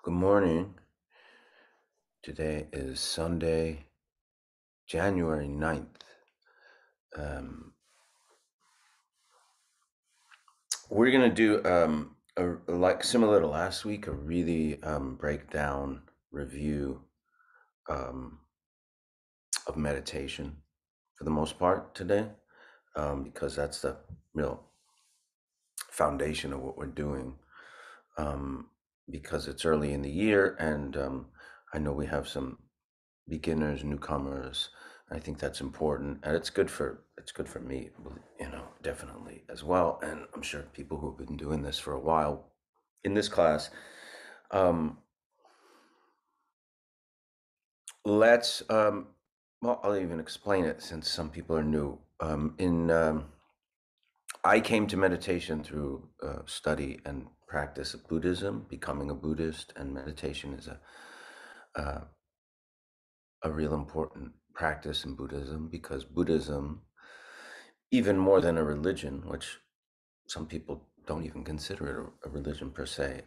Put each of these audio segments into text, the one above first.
Good morning. Today is Sunday, January 9th. We're going to do, like similar to last week, a really breakdown review um, of meditation for the most part today, because that's the real foundation of what we're doing. Because it's early in the year, and I know we have some beginners, newcomers. I think that's important, and it's good for me, definitely as well. And I'm sure people who have been doing this for a while in this class. Let's well, I'll even explain it since some people are new. I came to meditation through study and practice of Buddhism, becoming a Buddhist, and meditation is a real important practice in Buddhism, because Buddhism, even more than a religion, which some people don't even consider it a religion per se,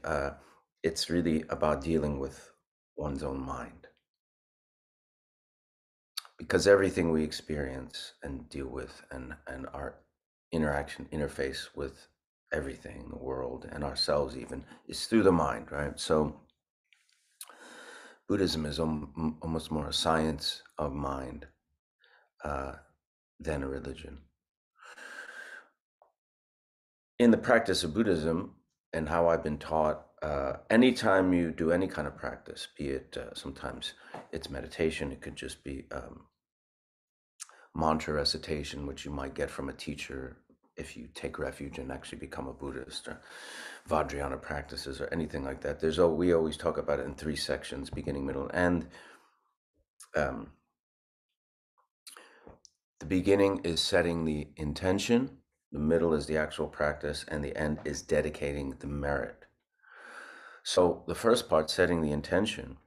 it's really about dealing with one's own mind. Because everything we experience and deal with, and our interface with everything, the world and ourselves even, is through the mind, right? So Buddhism is almost more a science of mind than a religion. In the practice of Buddhism, and how I've been taught, anytime you do any kind of practice, be it sometimes it's meditation, it could just be mantra recitation, which you might get from a teacher if you take refuge and actually become a Buddhist, or Vajrayana practices, or anything like that. We always talk about it in 3 sections: beginning, middle, and end. The beginning is setting the intention, the middle is the actual practice, and the end is dedicating the merit. So the first part, setting the intention,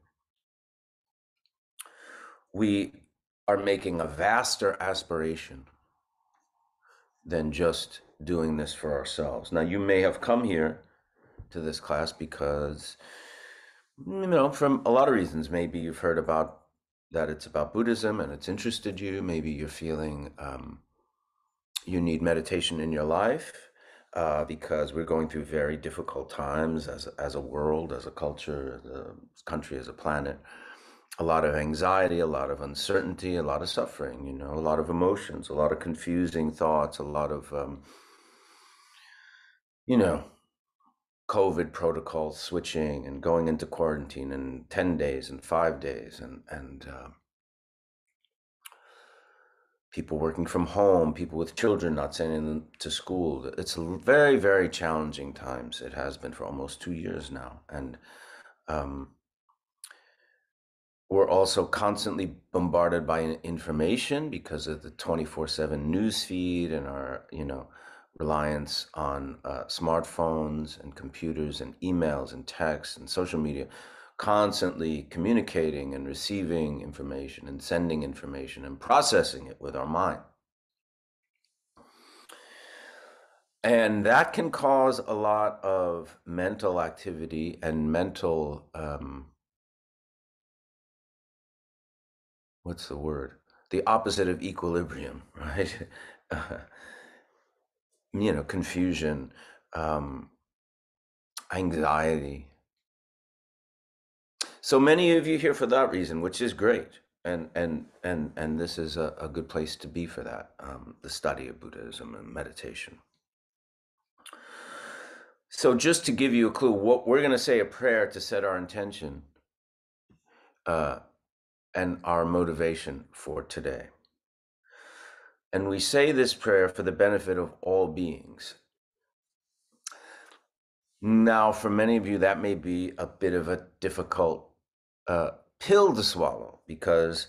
we are making a vaster aspiration than just doing this for ourselves. Now, you may have come here to this class because, from a lot of reasons. Maybe you've heard about that it's about Buddhism and it's interested you. Maybe you're feeling you need meditation in your life because we're going through very difficult times as a world, as a culture, as a country, as a planet. A lot of anxiety, a lot of uncertainty, a lot of suffering, a lot of emotions, a lot of confusing thoughts, a lot of, COVID protocols switching and going into quarantine in 10 days and 5 days, and people working from home, people with children not sending them to school. It's very, very challenging times. It has been for almost 2 years now. And we're also constantly bombarded by information because of the 24/7 news feed and our, reliance on smartphones and computers and emails and texts and social media, constantly communicating and receiving information and sending information and processing it with our mind. And that can cause a lot of mental activity and mental, what's the word? The opposite of equilibrium, right? Confusion, anxiety. So many of you here for that reason, which is great. And this is a good place to be for that, the study of Buddhism and meditation. So just to give you a clue, what we're going to say a prayer to set our intention and our motivation for today. And we say this prayer for the benefit of all beings. Now, for many of you, that may be a bit of a difficult pill to swallow, because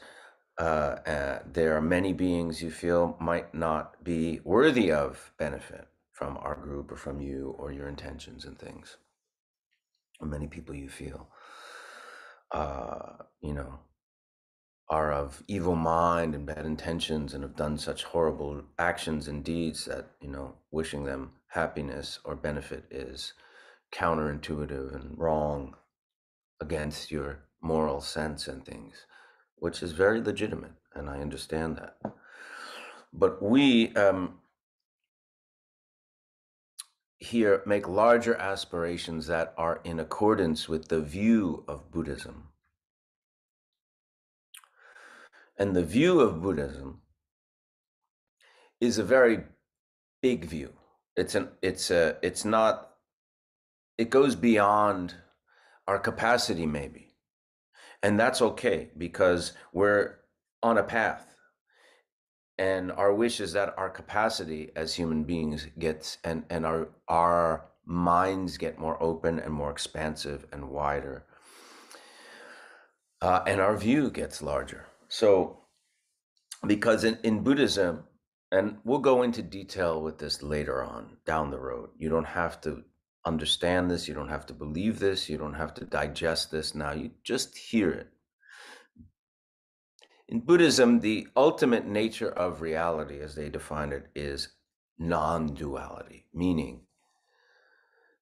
there are many beings you feel might not be worthy of benefit from our group or from you or your intentions and things. Or many people you feel, are of evil mind and bad intentions and have done such horrible actions and deeds that, wishing them happiness or benefit is counterintuitive and wrong. against your moral sense and things, which is very legitimate, and I understand that. But we here make larger aspirations that are in accordance with the view of Buddhism. And the view of Buddhism is a very big view. It's not, it goes beyond our capacity maybe. And that's okay, because we're on a path. And our wish is that our capacity as human beings gets, and our minds get more open and more expansive and wider. And our view gets larger. So, because in Buddhism, and we'll go into detail with this later on down the road, you don't have to understand this, you don't have to believe this, you don't have to digest this now, you just hear it. In Buddhism, the ultimate nature of reality, as they define it, is non-duality, meaning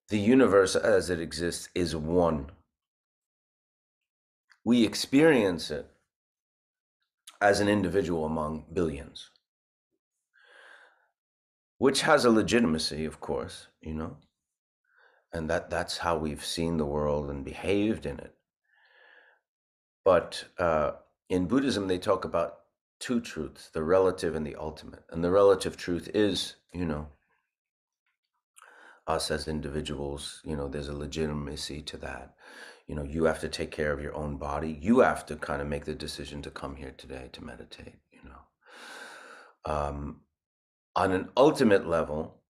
the universe as it exists is one. We experience it as an individual among billions, which has a legitimacy, of course, you know, and that's how we've seen the world and behaved in it. But in Buddhism, they talk about two truths, the relative and the ultimate. And the relative truth is, you know, us as individuals, you know, there's a legitimacy to that. You know, you have to take care of your own body. You have to kind of make the decision to come here today to meditate, you know. On an ultimate level,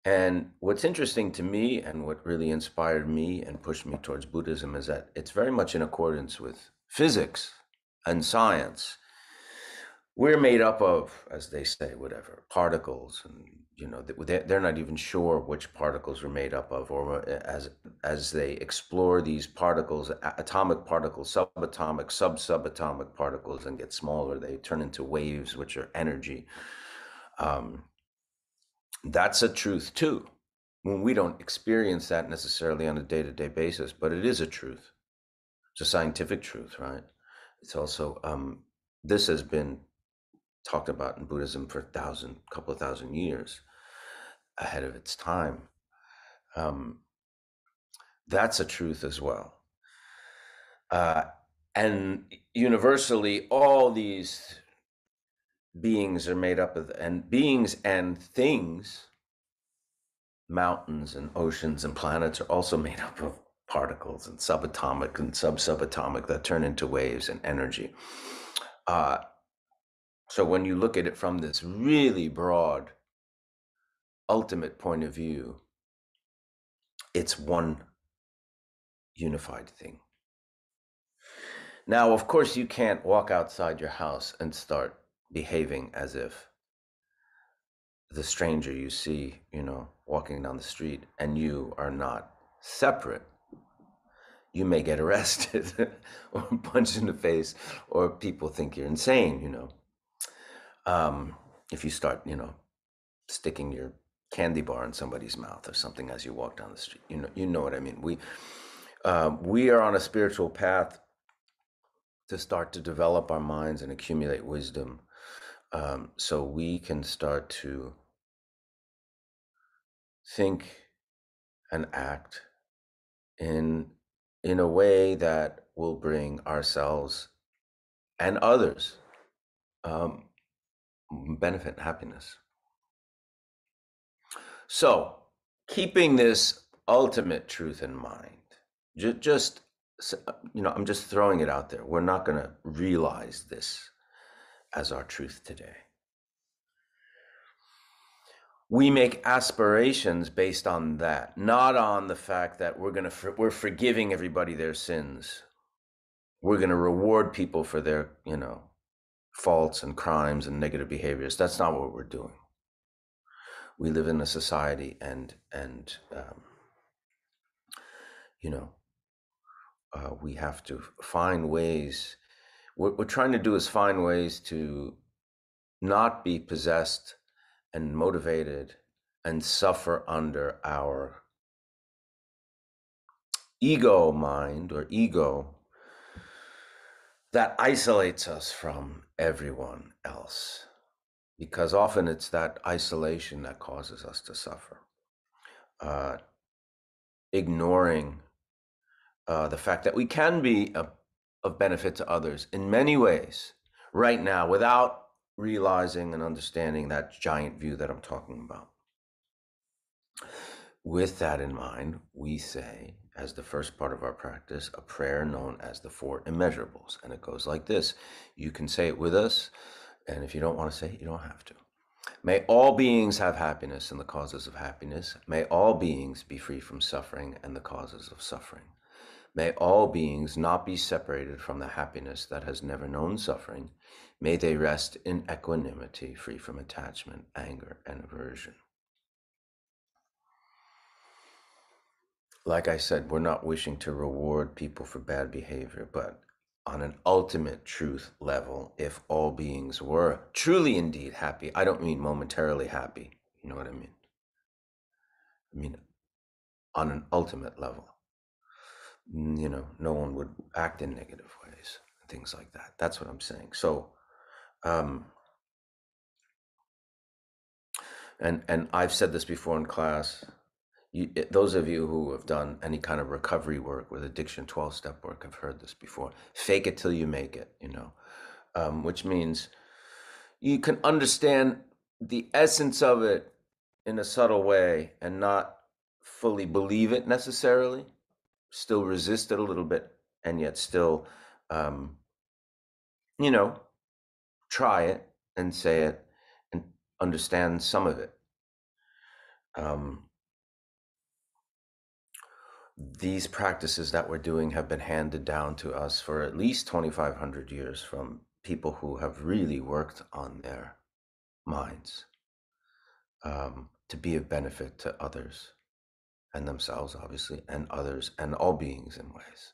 and what's interesting to me and what really inspired me and pushed me towards Buddhism is that it's very much in accordance with physics and science. We're made up of, as they say, whatever, particles, and you know, they're not even sure which particles we're made up of, or as they explore these particles, atomic particles, subatomic, subatomic particles, and get smaller, they turn into waves, which are energy. That's a truth too. When we don't experience that necessarily on a day-to-day basis, but it is a truth. It's a scientific truth, right? It's also, this has been talked about in Buddhism for couple of thousand years ahead of its time. That's a truth as well. And universally, all these beings are made up of, and beings and things, mountains and oceans and planets are also made up of particles and subatomic and subatomic that turn into waves and energy. So when you look at it from this really broad, ultimate point of view, it's one unified thing. Now, of course, you can't walk outside your house and start behaving as if the stranger you see, you know, walking down the street and you are not separate. You may get arrested or punched in the face, or people think you're insane, you know. If you start, you know, sticking your candy bar in somebody's mouth or something as you walk down the street, you know what I mean. We are on a spiritual path to start to develop our minds and accumulate wisdom, so we can start to think and act in a way that will bring ourselves and others benefit and happiness. So, keeping this ultimate truth in mind, just, you know, I'm just throwing it out there. We're not going to realize this as our truth today. We make aspirations based on that, not on the fact that we're forgiving everybody their sins. We're going to reward people for their, you know, faults and crimes and negative behaviors. That's not what we're doing. We live in a society, and you know, we have to find ways. What we're trying to do is find ways to not be possessed and motivated and suffer under our ego mind or ego that isolates us from everyone else, because often it's that isolation that causes us to suffer. Ignoring the fact that we can be of benefit to others in many ways right now without realizing and understanding that giant view that I'm talking about. With that in mind, we say, as the first part of our practice, a prayer known as the Four Immeasurables. And it goes like this. You can say it with us, and if you don't want to say it, you don't have to. May all beings have happiness and the causes of happiness. May all beings be free from suffering and the causes of suffering. May all beings not be separated from the happiness that has never known suffering. May they rest in equanimity, free from attachment, anger, and aversion. Like I said, we're not wishing to reward people for bad behavior, but on an ultimate truth level, if all beings were truly indeed happy, I don't mean momentarily happy, you know what I mean? I mean, on an ultimate level, you know, no one would act in negative ways, things like that. That's what I'm saying. So, and I've said this before in class. Those of you who have done any kind of recovery work with addiction 12-step work have heard this before. Fake it till you make it, you know, which means you can understand the essence of it in a subtle way and not fully believe it necessarily, still resist it a little bit, and yet still, you know, try it and say it and understand some of it. These practices that we're doing have been handed down to us for at least 2,500 years from people who have really worked on their minds to be of benefit to others and themselves, obviously, and others and all beings in ways.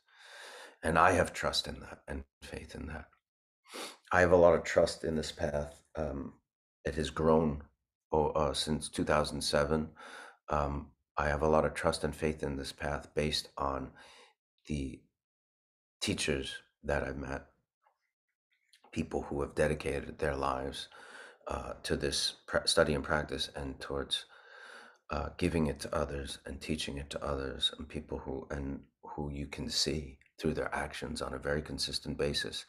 And I have trust in that and faith in that. I have a lot of trust in this path. It has grown since 2007. I have a lot of trust and faith in this path based on the teachers that I've met, people who have dedicated their lives to this study and practice and towards giving it to others and teaching it to others, and people who you can see through their actions on a very consistent basis.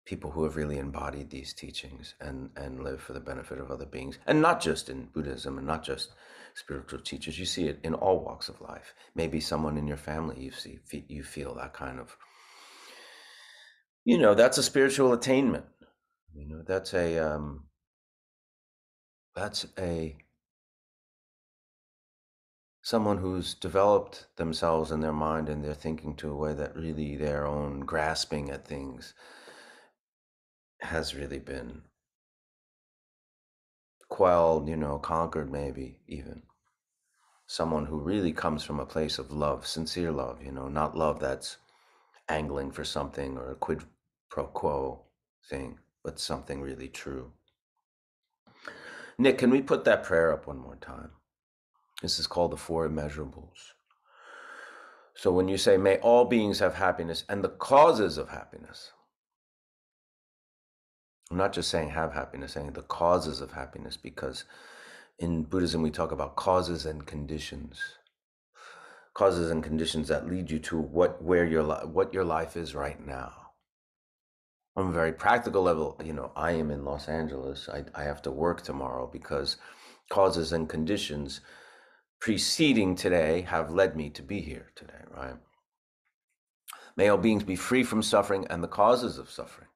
People who have really embodied these teachings and live for the benefit of other beings, and not just in Buddhism and not just spiritual teachers. You see it in all walks of life. Maybe someone in your family you feel that kind of, you know, that's a spiritual attainment. You know, that's a someone who's developed themselves and their mind and their thinking to a way that really their own grasping at things has really been quelled, you know, conquered, maybe even. Someone who really comes from a place of love, sincere love, you know, not love that's angling for something or a quid pro quo thing, but something really true. Nick, can we put that prayer up one more time? This is called the Four Immeasurables. So when you say, may all beings have happiness and the causes of happiness, I'm not just saying have happiness, saying the causes of happiness, because in Buddhism we talk about causes and conditions. Causes and conditions that lead you to what your life is right now. On a very practical level, you know, I am in Los Angeles. I have to work tomorrow because causes and conditions preceding today have led me to be here today, right? May all beings be free from suffering and the causes of suffering.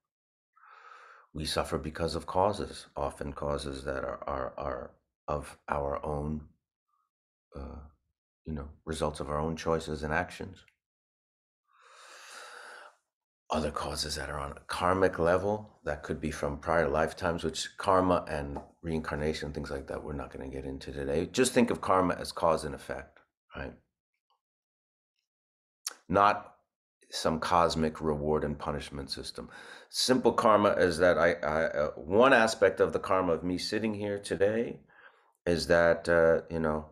We suffer because of causes, often causes that are of our own, you know, results of our own choices and actions. Other causes that are on a karmic level, that could be from prior lifetimes, which karma and reincarnation, things like that, we're not going to get into today. Just think of karma as cause and effect, right? Not some cosmic reward and punishment system. Simple karma is that one aspect of the karma of me sitting here today is that, you know,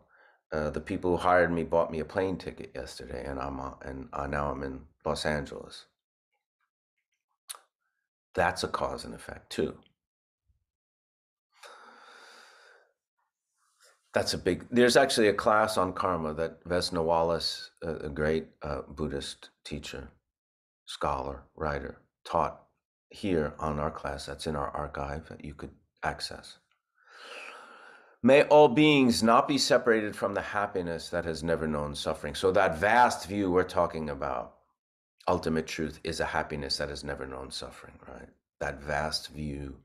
The people who hired me bought me a plane ticket yesterday, and now I'm in Los Angeles. That's a cause and effect too. There's actually a class on karma that Vesna Wallace, a great Buddhist teacher, scholar, writer, taught here on our class. That's in our archive that you could access. May all beings not be separated from the happiness that has never known suffering. So that vast view we're talking about, ultimate truth, is a happiness that has never known suffering, right? That vast view,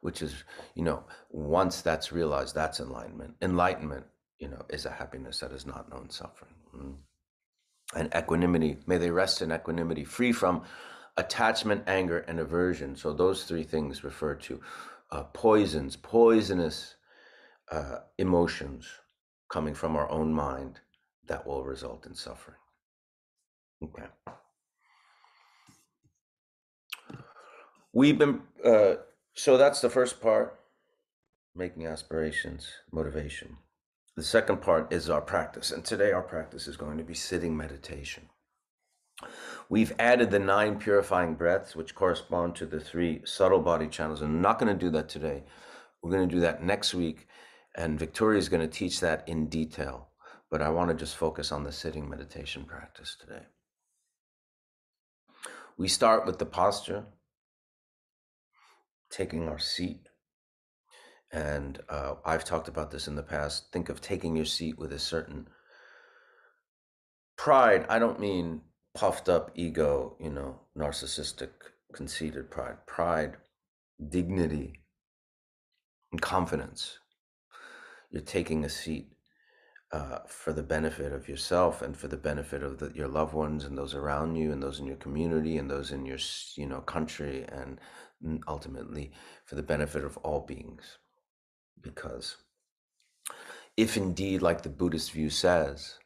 which is, once that's realized, that's enlightenment. Enlightenment, is a happiness that has not known suffering. And equanimity, may they rest in equanimity, free from attachment, anger, and aversion. So those three things refer to poisonous emotions coming from our own mind that will result in suffering. Okay. We've been, so that's the first part, making aspirations, motivation. The second part is our practice, and today our practice is going to be sitting meditation. We've added the 9 purifying breaths, which correspond to the 3 subtle body channels, and I'm not going to do that today. We're going to do that next week, and Victoria is going to teach that in detail, but I want to just focus on the sitting meditation practice today. We start with the posture, taking our seat. And I've talked about this in the past. Think of taking your seat with a certain pride. I don't mean puffed up ego, narcissistic, conceited pride. Pride, dignity, and confidence. You're taking a seat for the benefit of yourself and for the benefit of your loved ones and those around you and those in your community and those in your country, and ultimately for the benefit of all beings. Because if indeed, like the Buddhist view says,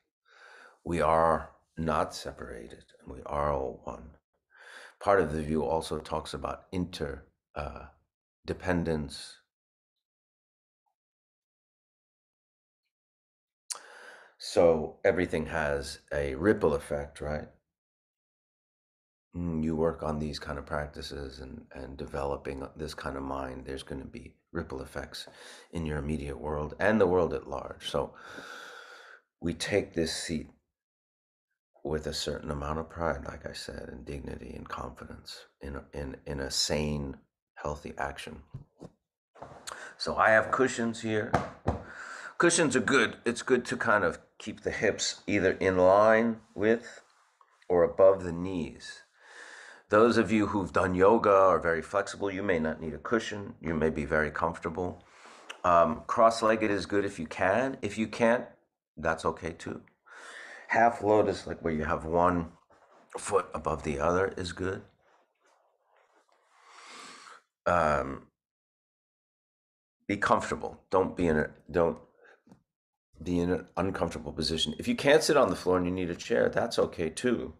we are not separated and we are all one, part of the view also talks about interdependence. So everything has a ripple effect, right? You work on these kind of practices and developing this kind of mind, there's going to be ripple effects in your immediate world and the world at large. So we take this seat with a certain amount of pride, like I said, and dignity and confidence in a sane, healthy action. So I have cushions here. Cushions are good. It's good to kind of keep the hips either in line with or above the knees. Those of you who've done yoga are very flexible. You may not need a cushion. You may be very comfortable. Cross-legged is good if you can. If you can't, that's okay too. Half lotus, like where you have one foot above the other, is good. Be comfortable. Don't be in an uncomfortable position. If you can't sit on the floor and you need a chair, that's okay too.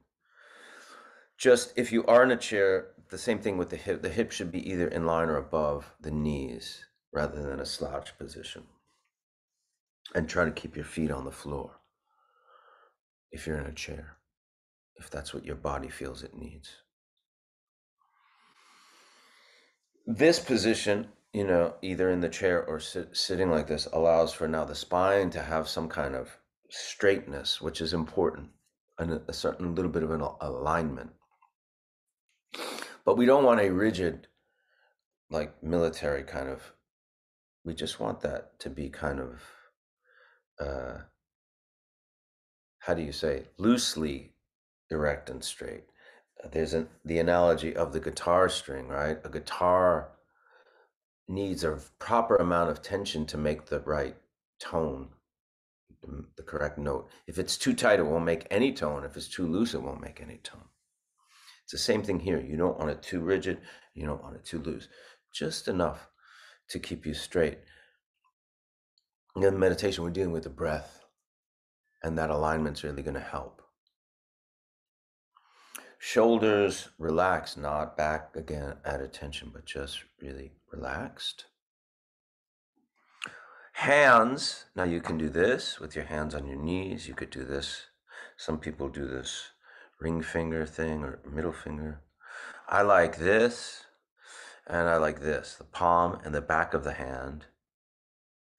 Just if you are in a chair, the same thing with the hip. The hip should be either in line or above the knees rather than a slouch position. And try to keep your feet on the floor if you're in a chair, if that's what your body feels it needs. This position, either in the chair or sitting like this, allows for now the spine to have some kind of straightness, which is important, and a certain little bit of an alignment. But we don't want a rigid, like military kind of, we just want that to be kind of, how do you say, loosely erect and straight. There's the analogy of the guitar string, right? A guitar needs a proper amount of tension to make the right tone, the correct note. If it's too tight, it won't make any tone. If it's too loose, it won't make any tone. It's the same thing here. You don't want it too rigid. You don't want it too loose. Just enough to keep you straight. In meditation, we're dealing with the breath, and that alignment's really going to help. Shoulders relaxed, not back again at attention, but just really relaxed. Hands, now you can do this with your hands on your knees. You could do this. Some people do this ring finger thing or middle finger. I like this, and I like this. The palm and the back of the hand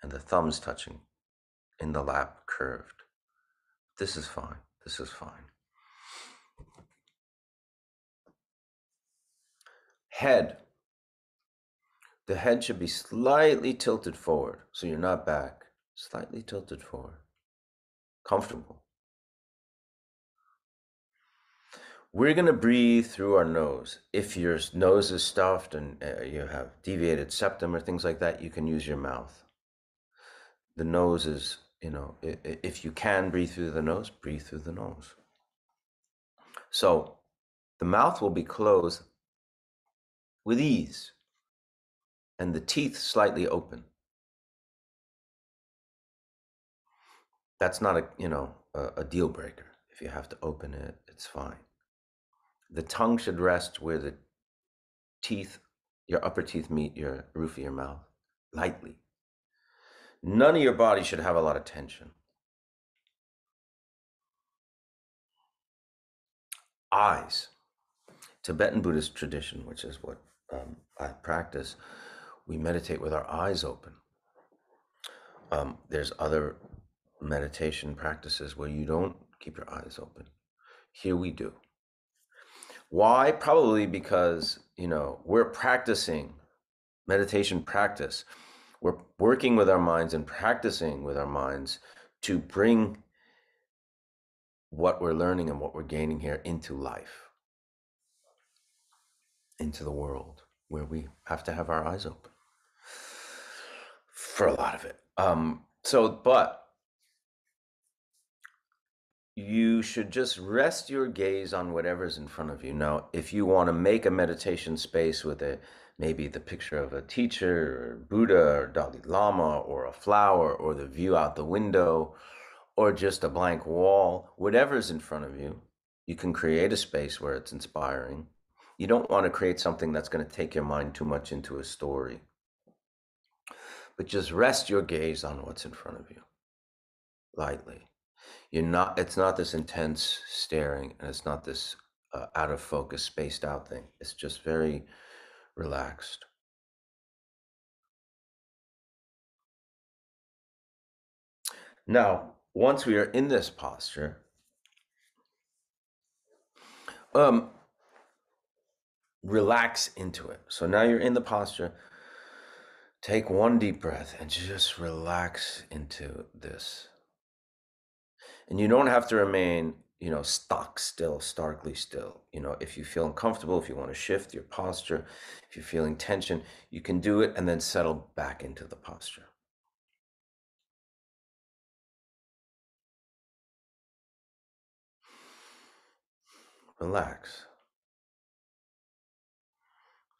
and the thumbs touching in the lap curved. This is fine. This is fine. Head. The head should be slightly tilted forward, so you're not back. Slightly tilted forward. Comfortable. We're going to breathe through our nose. If your nose is stuffed and you have deviated septum or things like that, you can use your mouth. The nose is, if you can breathe through the nose, breathe through the nose. So the mouth will be closed with ease and the teeth slightly open. That's not a deal breaker. If you have to open it, it's fine. The tongue should rest where the teeth, your upper teeth meet your roof of your mouth, lightly. None of your body should have a lot of tension. Eyes. Tibetan Buddhist tradition, which is what I practice, we meditate with our eyes open. There's other meditation practices where you don't keep your eyes open. Here we do. Why? Probably because, we're practicing meditation practice. We're working with our minds and practicing with our minds to bring what we're learning and what we're gaining here into life, into the world, where we have to have our eyes open for a lot of it. But you should just rest your gaze on whatever's in front of you. Now, if you want to make a meditation space with maybe the picture of a teacher or Buddha or Dalai Lama or a flower or the view out the window or just a blank wall, whatever's in front of you, you can create a space where it's inspiring. You don't want to create something that's going to take your mind too much into a story. But just rest your gaze on what's in front of you, lightly. It's not this intense staring, and it's not this out of focus, spaced out thing. It's just very relaxed. Now, once we are in this posture, relax into it. So now you're in the posture. Take one deep breath and just relax into this. And you don't have to remain, starkly still. If you feel uncomfortable, if you want to shift your posture, if you're feeling tension, you can do it and then settle back into the posture. Relax.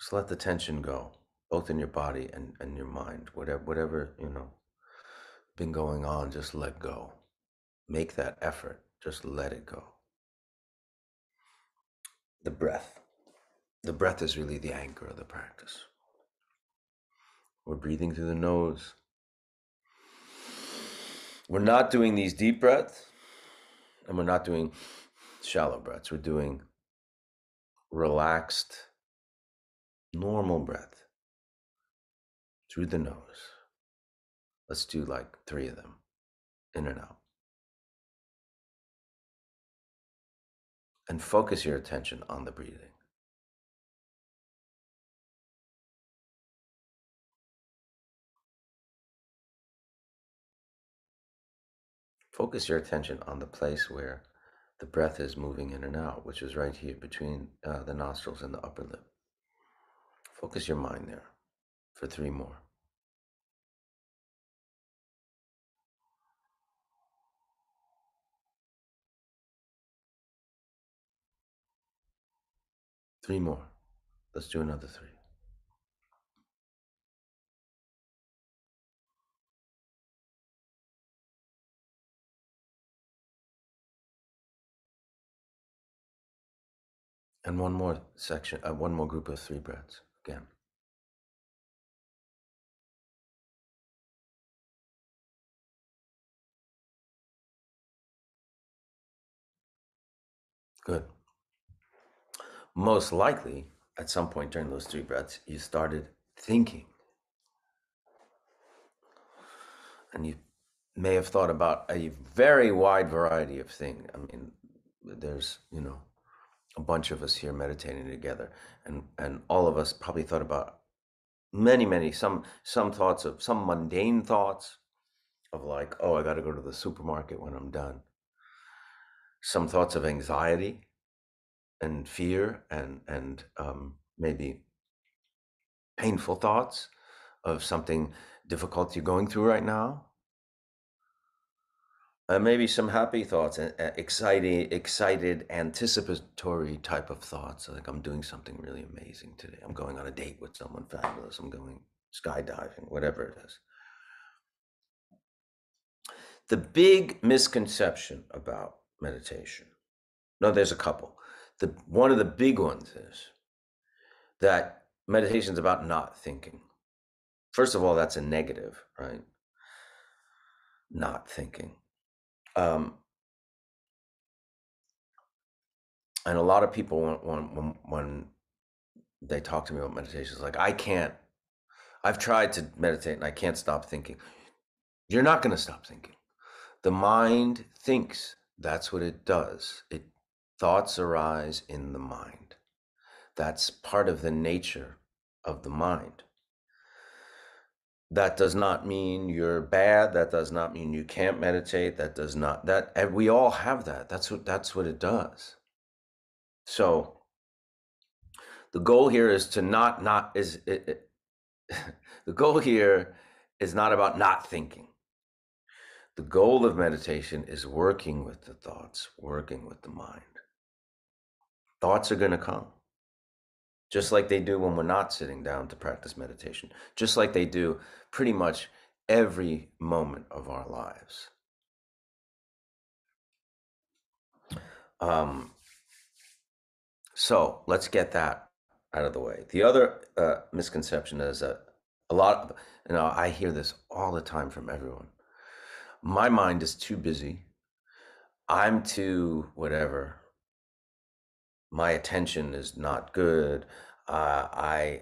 Just let the tension go, both in your body and your mind. Whatever, been going on, just let go. Make that effort. Just let it go. The breath. The breath is really the anchor of the practice. We're breathing through the nose. We're not doing these deep breaths, and we're not doing shallow breaths. We're doing relaxed, normal breath through the nose. Let's do like 3 of them, in and out. And focus your attention on the breathing. Focus your attention on the place where the breath is moving in and out, which is right here between the nostrils and the upper lip. Focus your mind there for 3 more. Three more. Let's do another 3. And one more section, one more group of 3 breaths again. Good. Most likely, at some point during those 3 breaths, you started thinking. And you may have thought about a very wide variety of things. I mean, there's, a bunch of us here meditating together, and all of us probably thought about many, some thoughts of some mundane thoughts of like, oh, I got to go to the supermarket when I'm done. Some thoughts of anxiety and fear and maybe painful thoughts of something difficult you're going through right now. Maybe some happy thoughts, excited, anticipatory type of thoughts. Like I'm doing something really amazing today. I'm going on a date with someone fabulous. I'm going skydiving, whatever it is. The big misconception about meditation. No, there's a couple. One of the big ones is that meditation is about not thinking. First of all, that's a negative, right? Not thinking. And a lot of people, when they talk to me about meditation, it's like, I've tried to meditate and I can't stop thinking. You're not going to stop thinking. The mind thinks. That's what it does. Thoughts arise in the mind. That's part of the nature of the mind. That does not mean you're bad. That does not mean you can't meditate. We all have that. That's what it does. So the goal here is to the goal here is not about not thinking. The goal of meditation is working with the thoughts, working with the mind. Thoughts are going to come, just like they do when we're not sitting down to practice meditation, just like they do pretty much every moment of our lives. So let's get that out of the way. The other misconception is that I hear this all the time from everyone. My mind is too busy. I'm too whatever. My attention is not good. My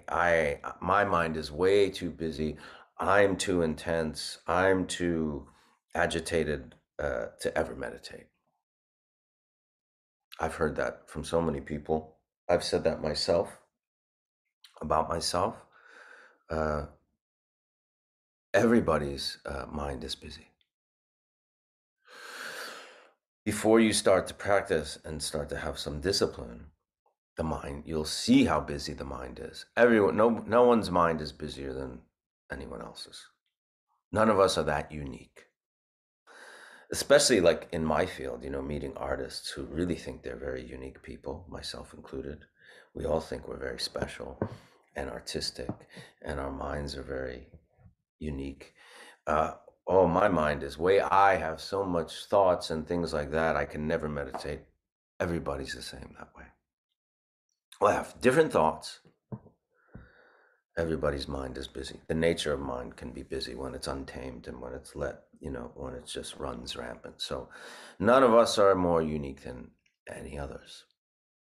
mind is way too busy. I'm too intense. I'm too agitated to ever meditate. I've heard that from so many people. I've said that myself, about myself. Everybody's mind is busy. Before you start to practice and start to have some discipline, you'll see how busy the mind is. No one's mind is busier than anyone else's. None of us are that unique. Especially like in my field, meeting artists who really think they're very unique people, myself included. We all think we're very special and artistic, and our minds are very unique. My mind is I have so much thoughts and things like that, I can never meditate. Everybody's the same that way. We'll have different thoughts. Everybody's mind is busy. The nature of mind can be busy when it's untamed and when it's when it just runs rampant. So none of us are more unique than any others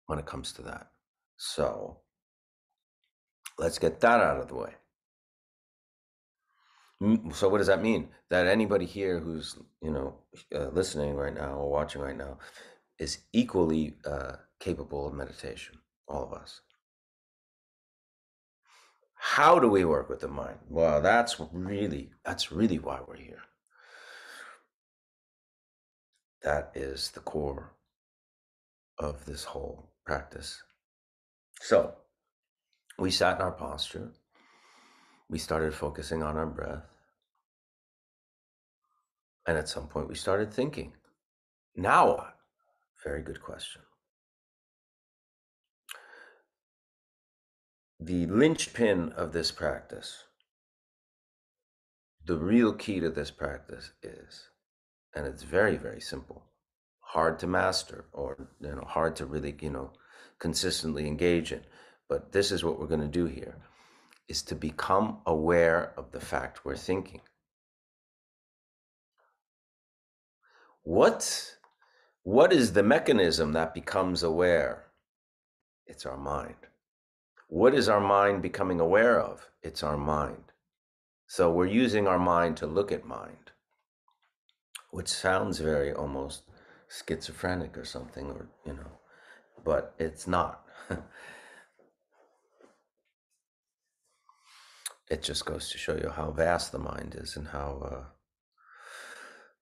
when it comes to that. So let's get that out of the way. So what does that mean? That anybody here who's, listening right now or watching right now is equally capable of meditation, all of us. How do we work with the mind? Well, that's really why we're here. That is the core of this whole practice. So we sat in our posture. We started focusing on our breath. And at some point we started thinking. Now what? Very good question. The linchpin of this practice, the real key to this practice is, and it's very, very simple, hard to master or, hard to really, consistently engage in. But this is what we're going to do here, is to become aware of the fact we're thinking. What What is the mechanism that becomes aware? It's our mind. What is our mind becoming aware of? It's our mind. So we're using our mind to look at mind, which sounds very almost schizophrenic or something, or, but it's not. It just goes to show you how vast the mind is and how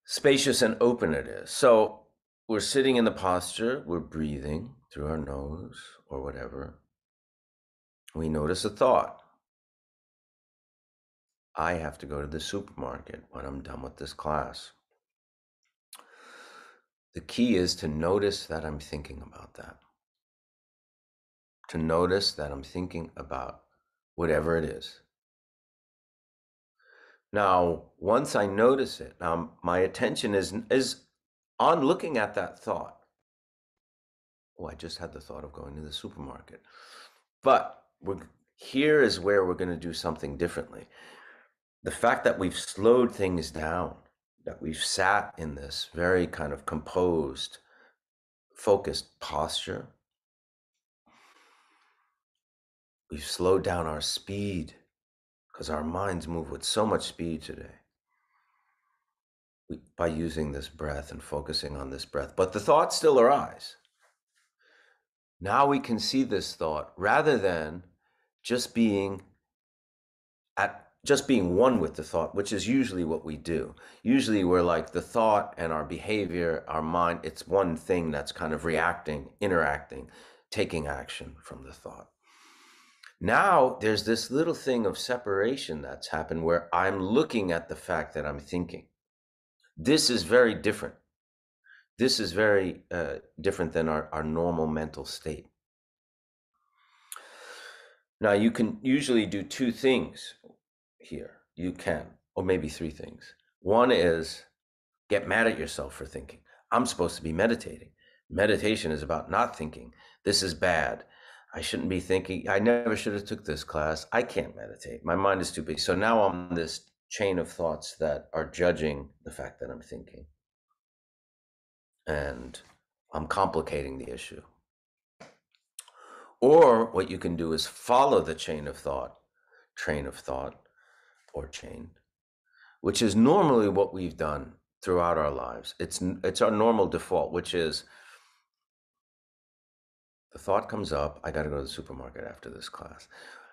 spacious and open it is. So we're sitting in the posture, we're breathing through our nose or whatever. We notice a thought. I have to go to the supermarket when I'm done with this class. The key is to notice that I'm thinking about that. To notice that I'm thinking about whatever it is. Now, once I notice it, now my attention is on looking at that thought. Oh, I just had the thought of going to the supermarket. But here is where we're going to do something differently. The fact that we've slowed things down, that we've sat in this very kind of composed, focused posture, we've slowed down our speed because our minds move with so much speed today by using this breath and focusing on this breath. But the thoughts still arise. Now we can see this thought rather than just being one with the thought, which is usually what we do. Usually we're like the thought and our behavior, our mind, it's one thing that's kind of reacting, interacting, taking action from the thought. Now there's this little thing of separation that's happened where I'm looking at the fact that I'm thinking. This is very different. This is very different than our normal mental state. Now you can usually do two things here. You can, or maybe three things. One is get mad at yourself for thinking. I'm supposed to be meditating. Meditation is about not thinking. This is bad. I shouldn't be thinking. I never should have took this class. I can't meditate. My mind is too big. So now I'm this chain of thoughts that are judging the fact that I'm thinking. And I'm complicating the issue. Or what you can do is follow the train of thought, or chain, which is normally what we've done throughout our lives. It's our normal default, which is the thought comes up, I got to go to the supermarket after this class.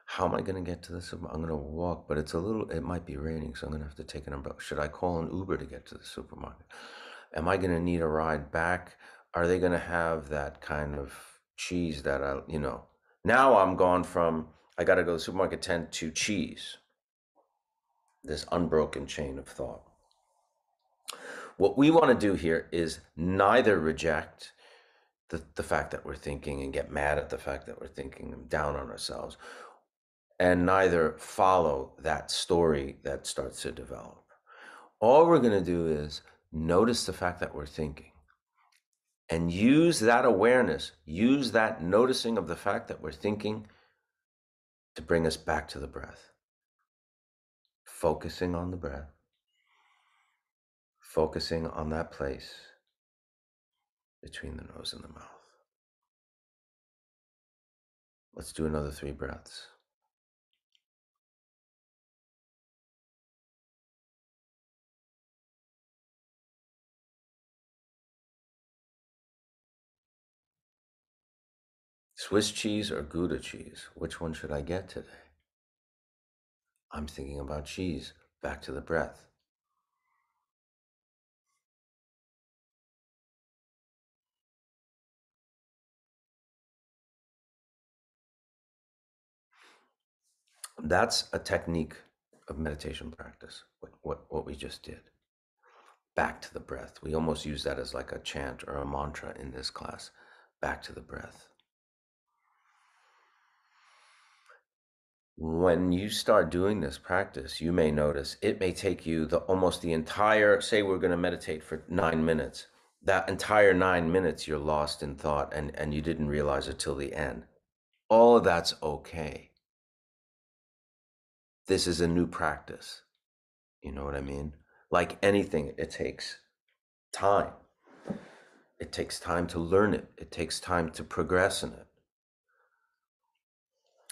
How am I going to get to the supermarket? I'm going to walk, but it might be raining, so I'm going to have to take an umbrella. Should I call an Uber to get to the supermarket? Am I going to need a ride back? Are they going to have that kind of cheese that now I'm gone from, I got to go to the supermarket 10 to cheese. This unbroken chain of thought. What we want to do here is neither reject the fact that we're thinking and get mad at the fact that we're thinking and down on ourselves, and neither follow that story that starts to develop. All we're going to do is notice the fact that we're thinking and use that awareness, use that noticing of the fact that we're thinking to bring us back to the breath. Focusing on the breath, focusing on that place between the nose and the mouth. Let's do another 3 breaths. Swiss cheese or Gouda cheese? Which one should I get today? I'm thinking about cheese. Back to the breath. That's a technique of meditation practice, what we just did. Back to the breath. We almost use that as like a chant or a mantra in this class. Back to the breath. When you start doing this practice, you may notice it may take you almost the entire, say we're going to meditate for 9 minutes. That entire 9 minutes you're lost in thought and you didn't realize it till the end. All of that's okay. This is a new practice. You know what I mean? Like anything, it takes time. It takes time to learn it. It takes time to progress in it.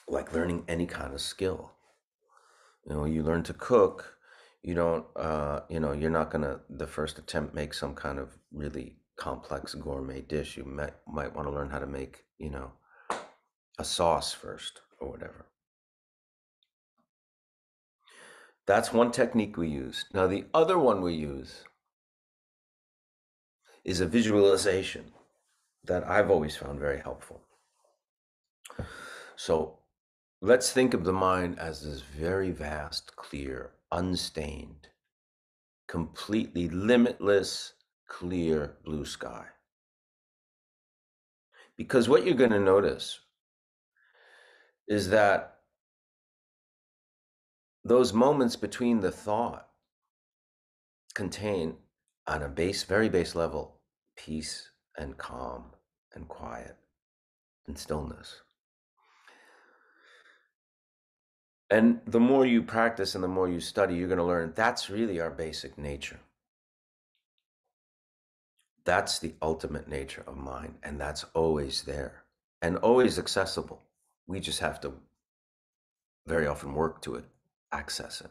Like learning any kind of skill. You learn to cook. You don't, you're not going to, the first attempt, make some kind of really complex gourmet dish. You might want to learn how to make, a sauce first or whatever. That's one technique we use. Now, the other one we use is a visualization that I've always found very helpful. So let's think of the mind as this very vast, clear, unstained, completely limitless, clear blue sky. Because what you're going to notice is that those moments between the thought contain, on a very base level, peace and calm and quiet and stillness. And the more you practice and the more you study, you're going to learn that's really our basic nature. That's the ultimate nature of mind, and that's always there and always accessible. We just have to very often work to it, access it.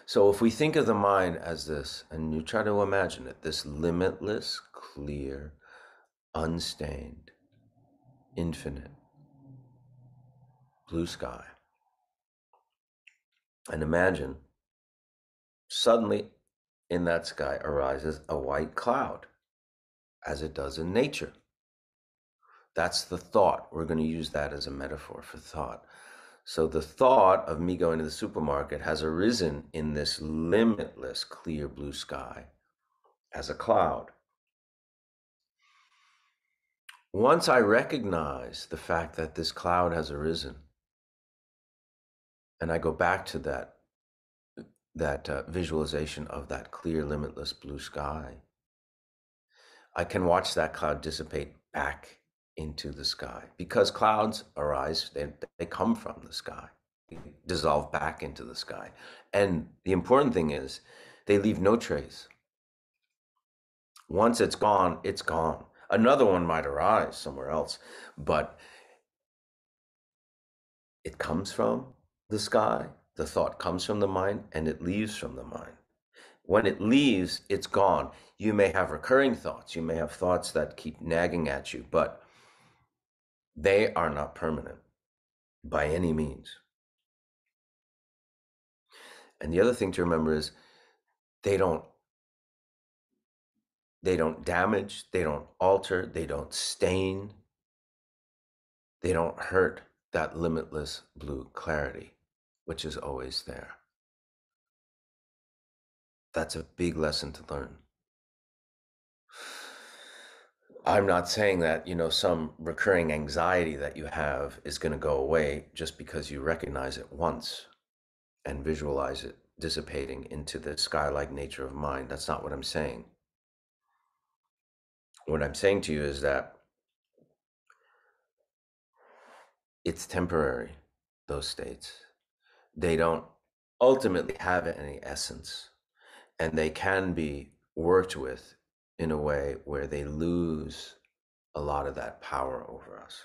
So if we think of the mind as this, and you try to imagine it, this limitless, clear, unstained, infinite blue sky, and imagine suddenly in that sky arises a white cloud, as it does in nature. That's the thought. We're going to use that as a metaphor for thought. So the thought of me going to the supermarket has arisen in this limitless, clear blue sky as a cloud. Once I recognize the fact that this cloud has arisen, and I go back to that visualization of that clear, limitless blue sky, I can watch that cloud dissipate back into the sky, because clouds arise, they come from the sky, dissolve back into the sky. And the important thing is they leave no trace. Once it's gone, it's gone. Another one might arise somewhere else, but it comes from the sky, the thought comes from the mind, and it leaves from the mind. When it leaves, it's gone. You may have recurring thoughts, you may have thoughts that keep nagging at you, but they are not permanent by any means. And the other thing to remember is they don't damage, they don't alter, they don't stain, they don't hurt that limitless blue clarity, which is always there. That's a big lesson to learn. I'm not saying that, some recurring anxiety that you have is going to go away just because you recognize it once and visualize it dissipating into the sky-like nature of mind. That's not what I'm saying. What I'm saying to you is that it's temporary, those states. They don't ultimately have any essence, and they can be worked with in a way where they lose a lot of that power over us.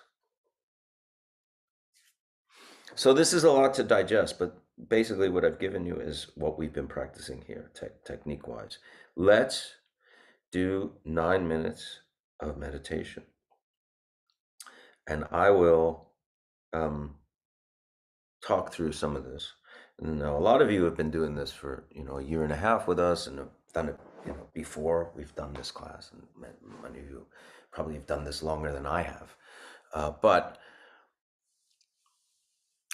So this is a lot to digest, but basically what I've given you is what we've been practicing here, technique-wise. Let's do 9 minutes of meditation. And I will talk through some of this. Now, a lot of you have been doing this for, a year and a half with us, and have done it, before we've done this class. And many of you probably have done this longer than I have. But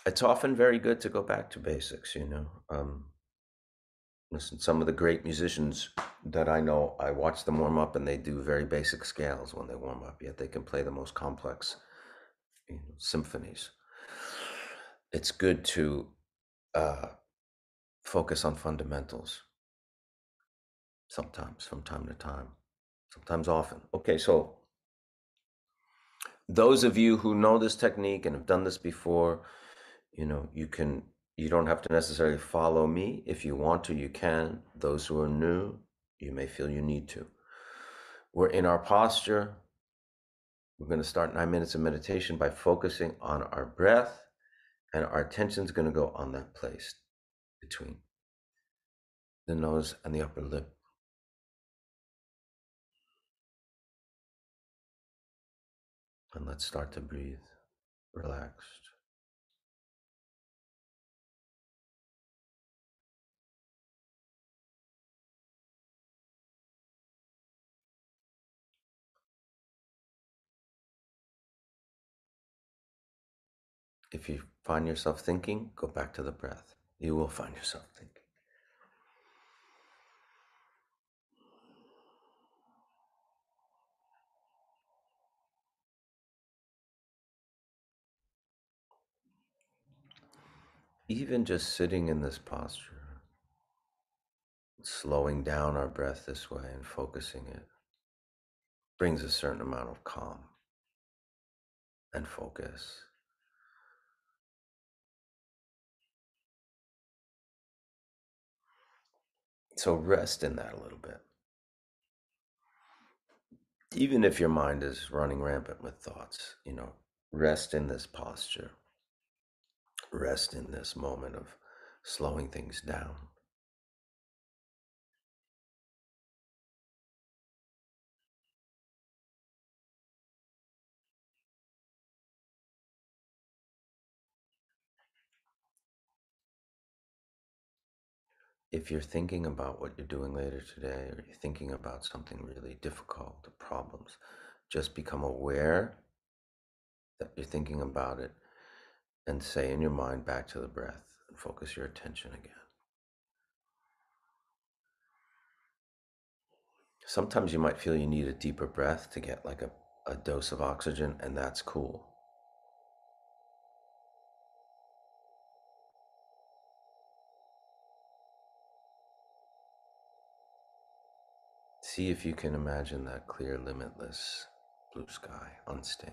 it's often very good to go back to basics, Listen, some of the great musicians that I know, I watch them warm up, and they do very basic scales when they warm up, yet they can play the most complex symphonies. It's good to focus on fundamentals sometimes, from time to time, sometimes often. Okay, so those of you who know this technique and have done this before, you don't have to necessarily follow me. If you want to, you can. Those who are new, you may feel you need to. We're in our posture. We're going to start 9 minutes of meditation by focusing on our breath, and our attention is going to go on that place between the nose and the upper lip. And let's start to breathe relaxed. If you find yourself thinking, go back to the breath. You will find yourself thinking. Even just sitting in this posture, slowing down our breath this way and focusing it brings a certain amount of calm and focus. So rest in that a little bit. Even if your mind is running rampant with thoughts, rest in this posture. Rest in this moment of slowing things down. If you're thinking about what you're doing later today, or you're thinking about something really difficult, the problems, just become aware that you're thinking about it and say in your mind back to the breath and focus your attention again. Sometimes you might feel you need a deeper breath to get like a dose of oxygen, and that's cool. See if you can imagine that clear, limitless blue sky, unstained,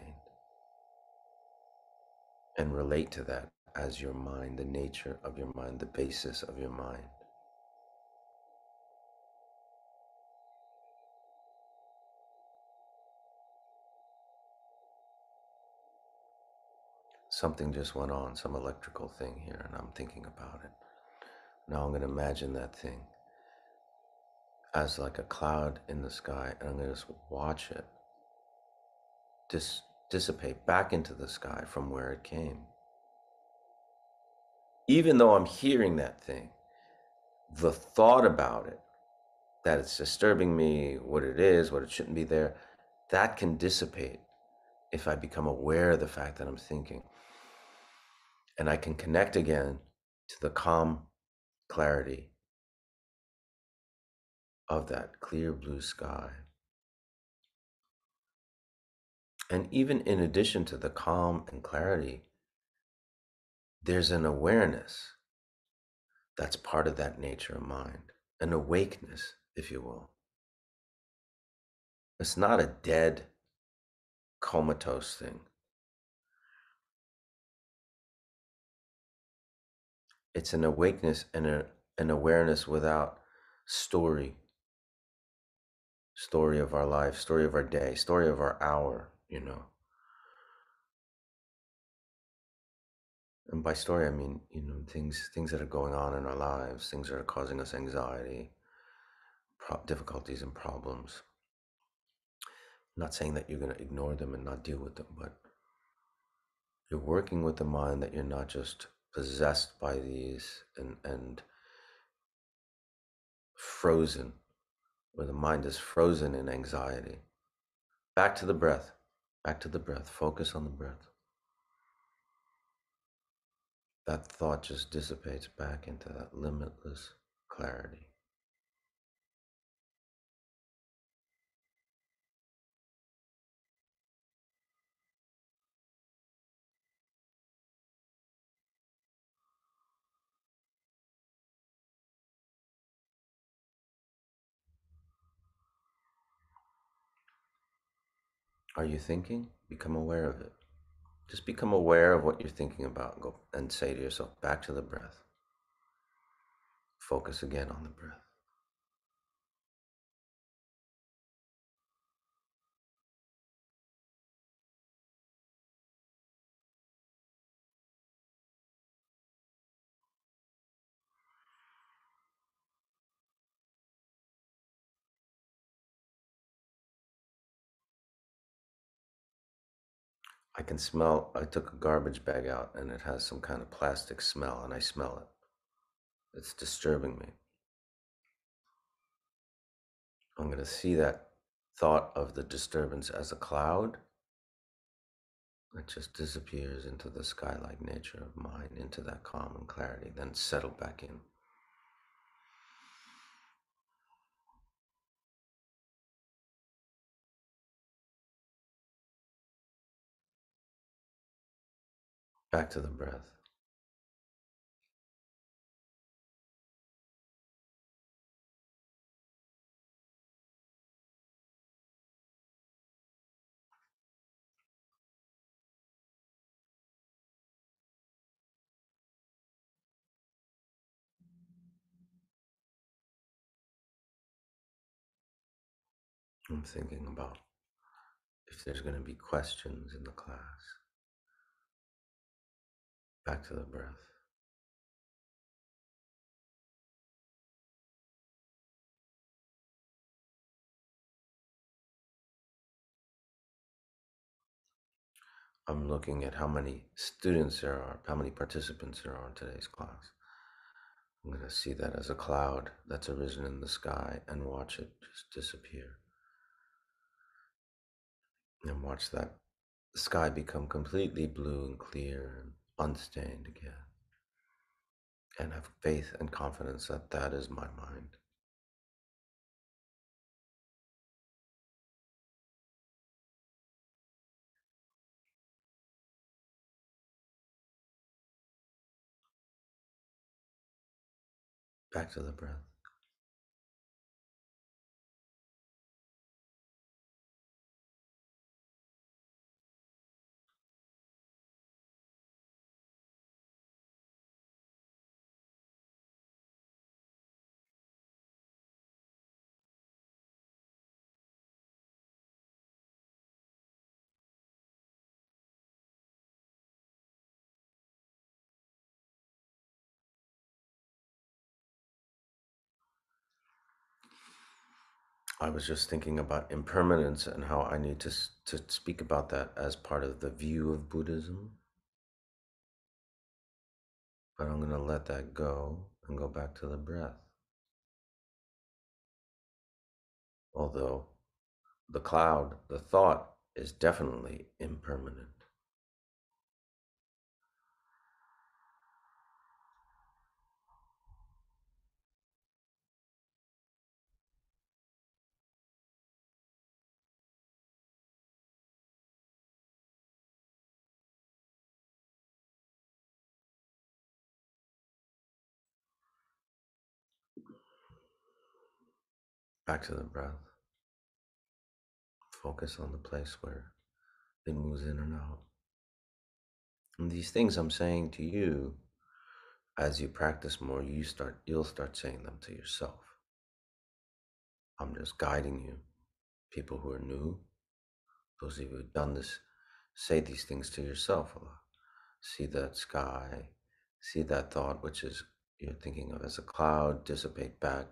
and relate to that as your mind, the nature of your mind, the basis of your mind. Something just went on, some electrical thing here, and I'm thinking about it. Now I'm going to imagine that thing as like a cloud in the sky, and I'm going to just watch it dissipate back into the sky from where it came. Even though I'm hearing that thing, the thought about it, that it's disturbing me, what it is, what it shouldn't be there, that can dissipate if I become aware of the fact that I'm thinking. And I can connect again to the calm clarity of that clear blue sky. And even in addition to the calm and clarity, there's an awareness that's part of that nature of mind, an awakeness, if you will. It's not a dead, comatose thing. It's an awakeness and an awareness without story of our life, story of our day, story of our hour, And by story, I mean, things that are going on in our lives, things that are causing us anxiety, difficulties and problems. I'm not saying that you're going to ignore them and not deal with them, but you're working with the mind that you're not just possessed by these and frozen, where the mind is frozen in anxiety. Back to the breath, back to the breath, focus on the breath. That thought just dissipates back into that limitless clarity. Are you thinking? Become aware of it. Just become aware of what you're thinking about. Go and say to yourself, back to the breath. Focus again on the breath. I can smell, I took a garbage bag out and it has some kind of plastic smell and I smell it. It's disturbing me. I'm going to see that thought of the disturbance as a cloud. It just disappears into the sky-like nature of mind, into that calm and clarity, then settle back in. Back to the breath. I'm thinking about if there's going to be questions in the class. Back to the breath. I'm looking at how many students there are, how many participants there are in today's class. I'm going to see that as a cloud that's arisen in the sky and watch it just disappear. And watch that sky become completely blue and clear and unstained again. And have faith and confidence that that is my mind. Back to the breath. I was just thinking about impermanence and how I need to speak about that as part of the view of Buddhism. But I'm going to let that go and go back to the breath. Although the cloud, the thought, is definitely impermanent. Back to the breath. Focus on the place where it moves in and out. And these things I'm saying to you, as you practice more, you'll start saying them to yourself. I'm just guiding you. People who are new, those of you who've done this, say these things to yourself a lot. See that sky, see that thought, which is you're thinking of as a cloud, dissipate back,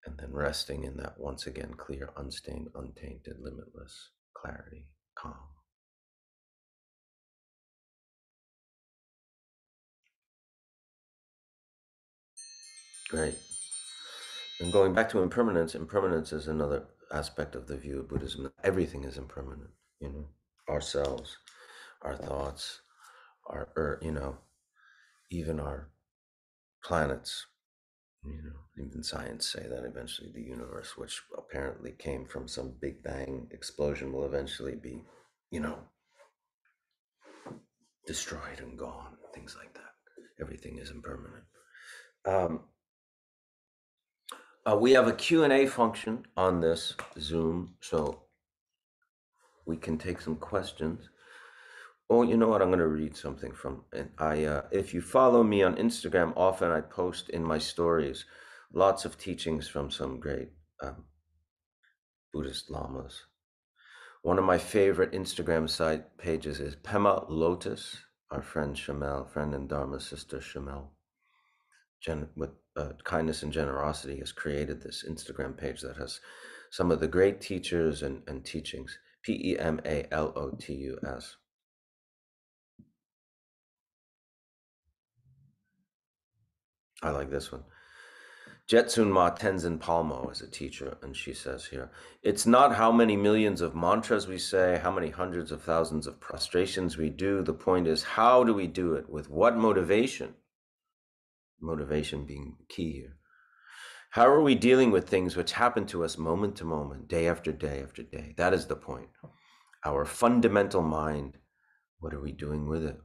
and then resting in that once again clear, unstained, untainted, limitless clarity, calm. Great. And going back to impermanence, impermanence is another aspect of the view of Buddhism. Everything is impermanent, ourselves, our thoughts, even our planets, even science say that eventually the universe, which apparently came from some big bang explosion, will eventually be, destroyed and gone, things like that. Everything is impermanent. Um, we have a Q&A function on this Zoom, so we can take some questions. Oh, you know what? I'm going to read something from, and if you follow me on Instagram, often I post in my stories lots of teachings from some great Buddhist lamas. One of my favorite Instagram site pages is Pema Lotus, our friend Shamel, friend and Dharma sister Shamel, with kindness and generosity has created this Instagram page that has some of the great teachers and teachings. Pemalotus. I like this one. Jetsun Ma Tenzin Palmo is a teacher, and she says here, it's not how many millions of mantras we say, how many hundreds of thousands of prostrations we do. The point is, how do we do it? With what motivation? Motivation being key here. How are we dealing with things which happen to us moment to moment, day after day after day? That is the point. Our fundamental mind, what are we doing with it?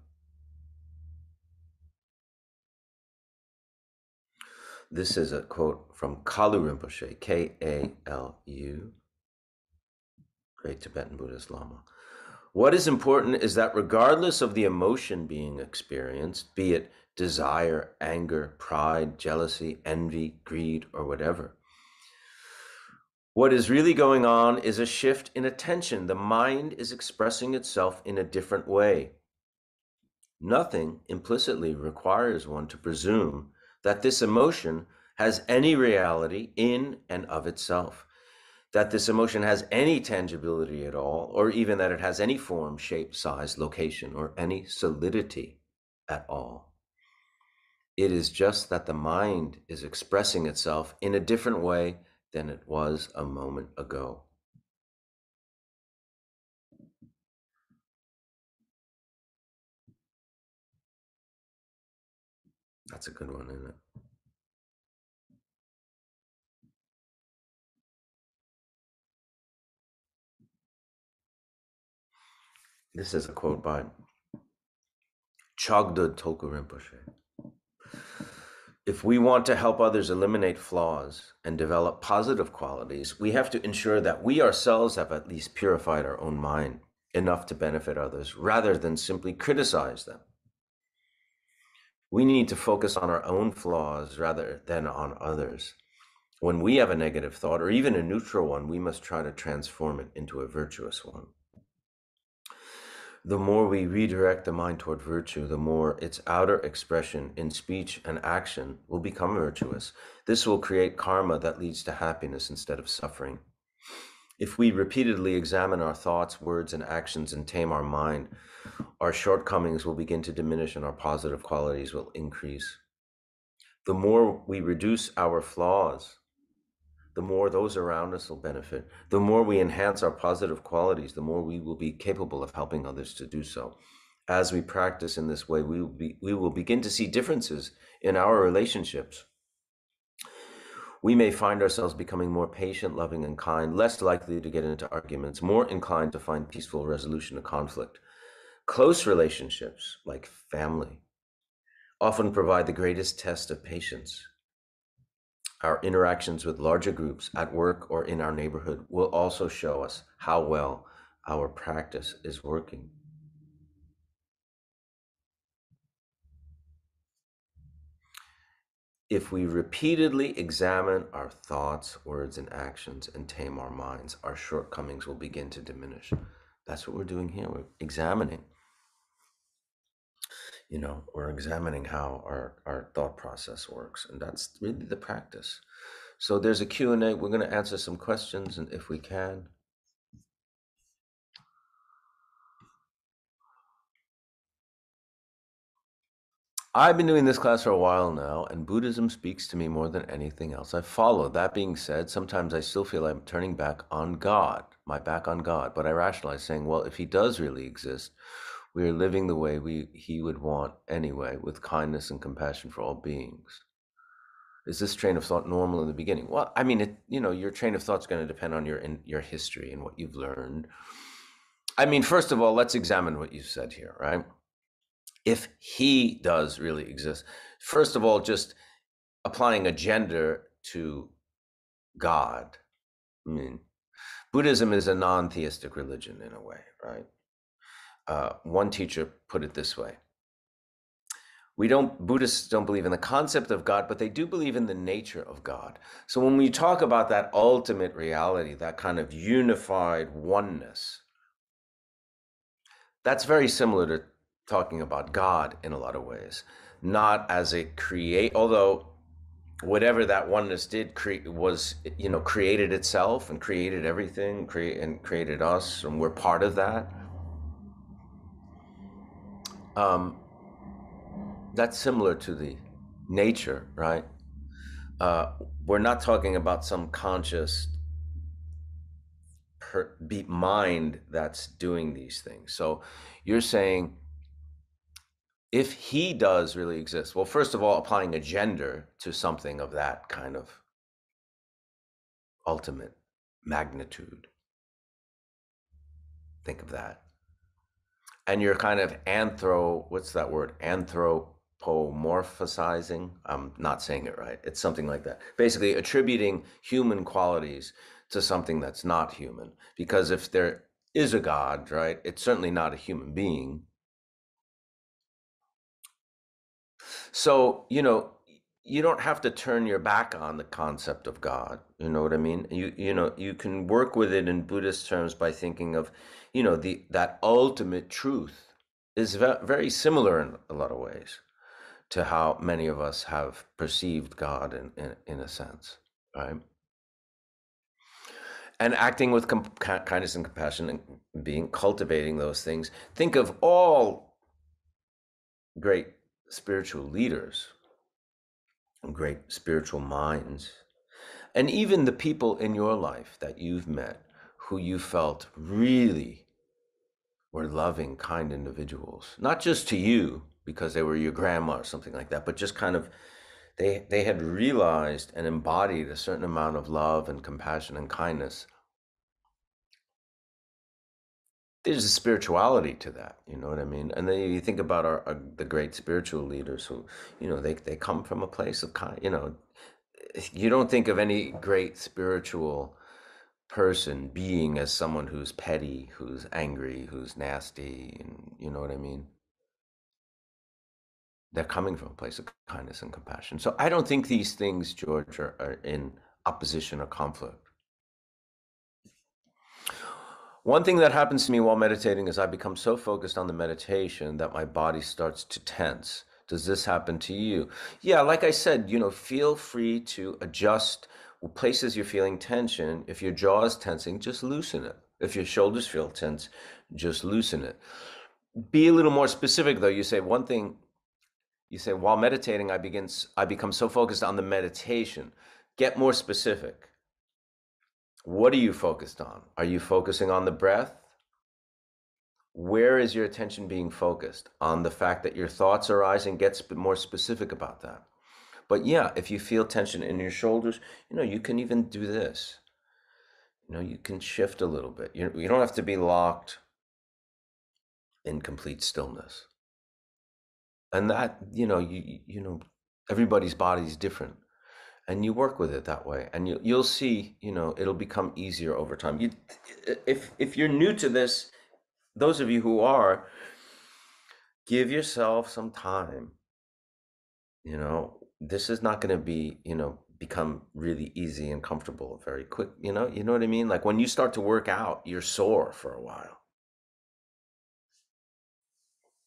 This is a quote from Kalu Rinpoche, K-A-L-U, great Tibetan Buddhist Lama. What is important is that regardless of the emotion being experienced, be it desire, anger, pride, jealousy, envy, greed, or whatever, what is really going on is a shift in attention. The mind is expressing itself in a different way. Nothing implicitly requires one to presume that this emotion has any reality in and of itself, that this emotion has any tangibility at all, or even that it has any form, shape, size, location, or any solidity at all. It is just that the mind is expressing itself in a different way than it was a moment ago. That's a good one, isn't it? This is a quote by Chogdud Tolku Rinpoche. If we want to help others eliminate flaws and develop positive qualities, we have to ensure that we ourselves have at least purified our own mind enough to benefit others, rather than simply criticize them. We need to focus on our own flaws rather than on others. When we have a negative thought, or even a neutral one, we must try to transform it into a virtuous one. The more we redirect the mind toward virtue, the more its outer expression in speech and action will become virtuous. This will create karma that leads to happiness instead of suffering. If we repeatedly examine our thoughts, words, and actions and tame our mind, our shortcomings will begin to diminish and our positive qualities will increase. The more we reduce our flaws, the more those around us will benefit. The more we enhance our positive qualities, the more we will be capable of helping others to do so. As we practice in this way, we will begin to see differences in our relationships. We may find ourselves becoming more patient, loving, and kind, less likely to get into arguments, more inclined to find peaceful resolution to conflict. Close relationships, like family, often provide the greatest test of patience. Our interactions with larger groups at work or in our neighborhood will also show us how well our practice is working. If we repeatedly examine our thoughts, words, and actions and tame our minds, our shortcomings will begin to diminish. That's what we're doing here. We're examining. We're examining how our thought process works, and that's really the practice. So there's a Q&A. We're going to answer some questions, and if we can. I've been doing this class for a while now, and Buddhism speaks to me more than anything else I follow. That being said, sometimes I still feel I'm turning back on God, my back on God, but I rationalize saying, well, if he does really exist, we are living the way he would want anyway, with kindness and compassion for all beings. Is this train of thought normal in the beginning? Well, I mean, your train of thought is going to depend on your history and what you've learned. I mean, first of all, let's examine what you said here, right? If he does really exist, first of all, just applying a gender to God. I mean, Buddhism is a non-theistic religion in a way, right? One teacher put it this way. Buddhists don't believe in the concept of God, but they do believe in the nature of God. So when we talk about that ultimate reality, that kind of unified oneness, that's very similar to talking about God in a lot of ways, not as a although whatever that oneness did was, created itself and created everything, created us, and we're part of that. Um, that's similar to the nature, right? We're not talking about some conscious mind that's doing these things. So you're saying if he does really exist, well, first of all, applying a gender to something of that kind of ultimate magnitude. Think of that. And you're kind of what's that word? Anthropomorphizing. I'm not saying it right. It's something like that. Basically, attributing human qualities to something that's not human. Because if there is a God, right, it's certainly not a human being. So, you don't have to turn your back on the concept of God. You know what I mean? You can work with it in Buddhist terms by thinking of, that ultimate truth is very similar in a lot of ways to how many of us have perceived God in a sense, right? And acting with kindness and compassion and cultivating those things. Think of all great spiritual leaders, great spiritual minds, and even the people in your life that you've met who you felt really were loving, kind individuals, not just to you because they were your grandma or something like that, but just kind of they had realized and embodied a certain amount of love and compassion and kindness. There's a spirituality to that, you know what I mean? And then you think about the great spiritual leaders who, they come from a place of kind, you don't think of any great spiritual being as someone who's petty, who's angry, who's nasty, and you know what I mean? They're coming from a place of kindness and compassion. So I don't think these things, George, are in opposition or conflict. One thing that happens to me while meditating is I become so focused on the meditation that my body starts to tense. Does this happen to you? Yeah, like I said, feel free to adjust places you're feeling tension. If your jaw is tensing, just loosen it. If your shoulders feel tense, just loosen it. Be a little more specific though. You say while meditating, I become so focused on the meditation. Get more specific. What are you focused on? Are you focusing on the breath? Where is your attention being focused? On the fact that your thoughts are rising? Get more specific about that. But yeah, if you feel tension in your shoulders, you can even do this. You can shift a little bit. You don't have to be locked in complete stillness. And that, everybody's body is different. And you work with it that way, and you'll see, it'll become easier over time. If you're new to this, those of you who are, give yourself some time. This is not going to be, become really easy and comfortable very quick. You know what I mean? Like when you start to work out, you're sore for a while.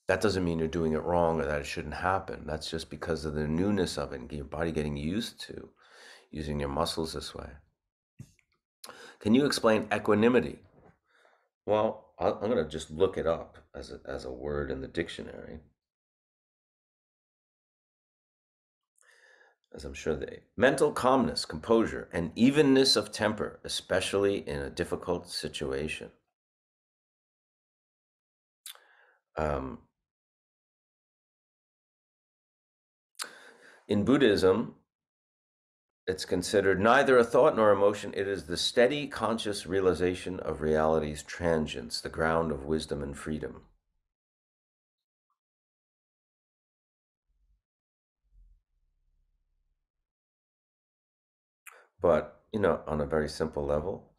That doesn't mean you're doing it wrong or that it shouldn't happen. That's just because of the newness of it and your body getting used to using your muscles this way. Can you explain equanimity? Well, I'm going to just look it up as a word in the dictionary, as I'm sure mental calmness, composure, and evenness of temper, especially in a difficult situation. Um, in Buddhism, it's considered neither a thought nor emotion. It is the steady, conscious realization of reality's transience, the ground of wisdom and freedom. But, on a very simple level,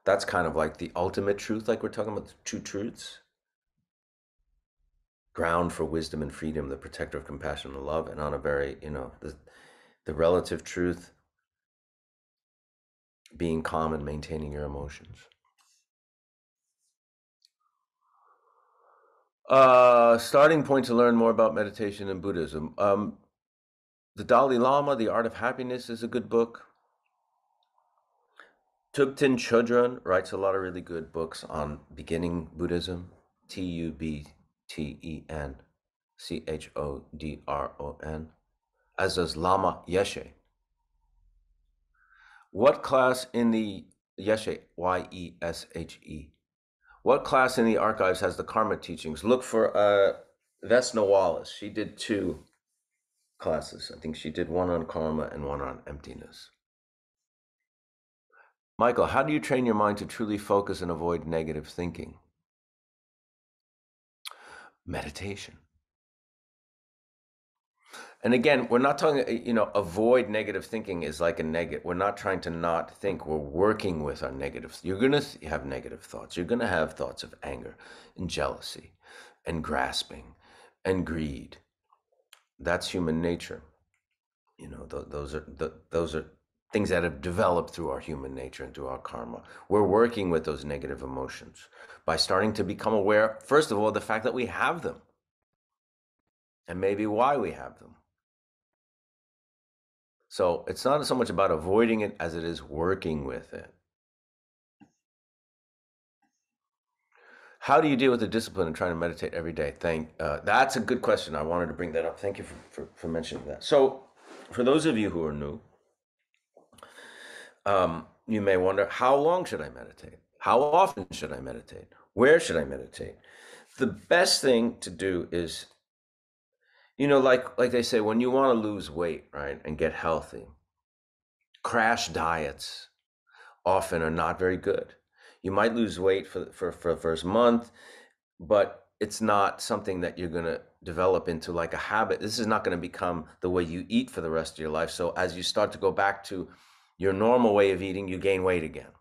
that's kind of like the ultimate truth, like we're talking about the two truths. Ground for wisdom and freedom, the protector of compassion and love, and on a very, the relative truth, being calm and maintaining your emotions. Starting point to learn more about meditation and Buddhism. The Dalai Lama, The Art of Happiness, is a good book. Thubten Chodron writes a lot of really good books on beginning Buddhism. Tubtenchodron, as does Lama Yeshe. What class in the Yeshe, Yeshe, what class in the archives has the Karma teachings? Look for Vesna Wallace. She did 2 classes. I think she did one on karma and one on emptiness. Michael, how do you train your mind to truly focus and avoid negative thinking? Meditation. And again, we're not talking, avoid negative thinking is like a negative. We're not trying to not think. We're working with our negative. You're going to have negative thoughts. You're going to have thoughts of anger and jealousy and grasping and greed. That's human nature. Those are things that have developed through our human nature and through our karma. We're working with those negative emotions by starting to become aware, first of all, the fact that we have them and maybe why we have them. So it's not so much about avoiding it as it is working with it. How do you deal with the discipline of trying to meditate every day? That's a good question. I wanted to bring that up. Thank you for mentioning that. So for those of you who are new, you may wonder, how long should I meditate? How often should I meditate? Where should I meditate? The best thing to do is, like they say, when you want to lose weight, right, and get healthy, crash diets often are not very good. You might lose weight for the first month, but it's not something that you're going to develop into like a habit. This is not going to become the way you eat for the rest of your life. So as you start to go back to your normal way of eating, you gain weight again.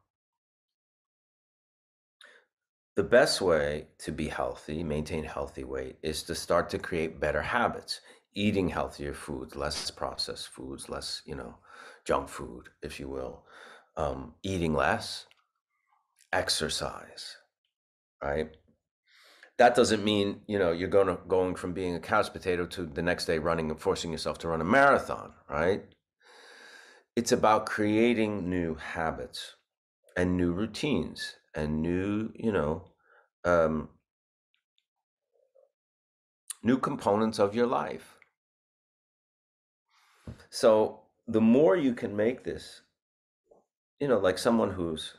The best way to be healthy, maintain healthy weight, is to start to create better habits, eating healthier foods, less processed foods, less, junk food, if you will, eating less, exercise, right? That doesn't mean, you're going from being a couch potato to the next day running and forcing yourself to run a marathon, right? It's about creating new habits and new routines and new, new components of your life. So the more you can make this, like someone who's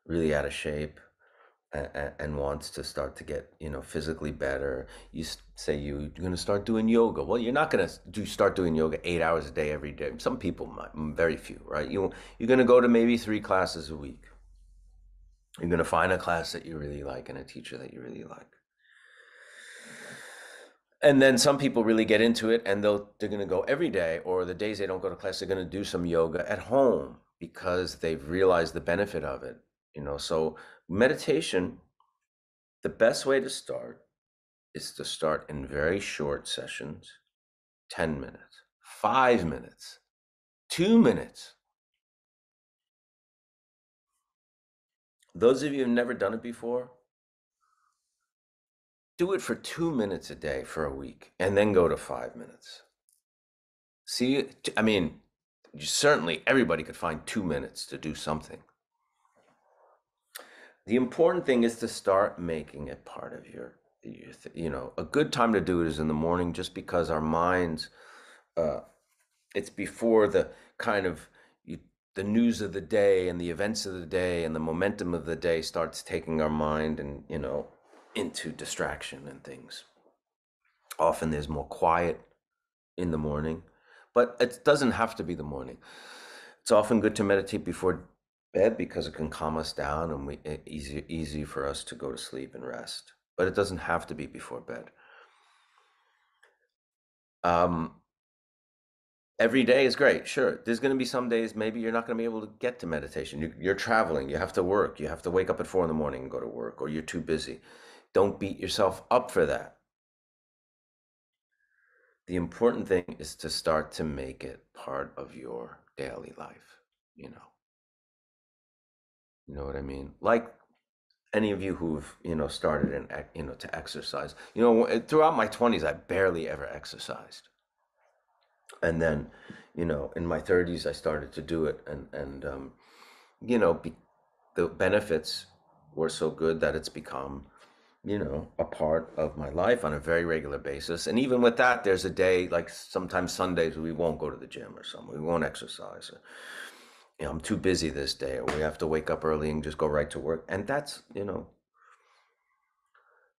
really out of shape and wants to start to get, physically better, you say you're going to start doing yoga. Well, you're not going to start doing yoga 8 hours a day every day. Some people might, very few, right? You're going to go to maybe 3 classes a week. You're going to find a class that you really like and a teacher that you really like. And then some people really get into it and they're going to go every day, or the days they don't go to class, they're going to do some yoga at home because they've realized the benefit of it. So meditation, the best way to start is to start in very short sessions, 10 minutes, 5 minutes, 2 minutes. Those of you who've never done it before, do it for 2 minutes a day for a week and then go to 5 minutes. See, I mean, certainly everybody could find 2 minutes to do something. The important thing is to start making it part of your a good time to do it is in the morning, just because our minds, it's before the kind of the news of the day and the events of the day and the momentum of the day starts taking our mind and, into distraction and things. Often there's more quiet in the morning, but it doesn't have to be the morning. It's often good to meditate before bed because it can calm us down and easy for us to go to sleep and rest. But it doesn't have to be before bed. Every day is great. Sure, there's going to be some days maybe you're not going to be able to get to meditation. You're traveling. You have to work. You have to wake up at 4 a.m. and go to work, or you're too busy. Don't beat yourself up for that. The important thing is to start to make it part of your daily life. You know what I mean? Like any of you who've started to exercise. Throughout my 20s, I barely ever exercised. And then, in my 30s, I started to do it, and the benefits were so good that it's become, a part of my life on a very regular basis. And even with that, there's a day, like sometimes Sundays, we won't go to the gym or something. We won't exercise. Or, I'm too busy this day, or we have to wake up early and just go right to work. And that's,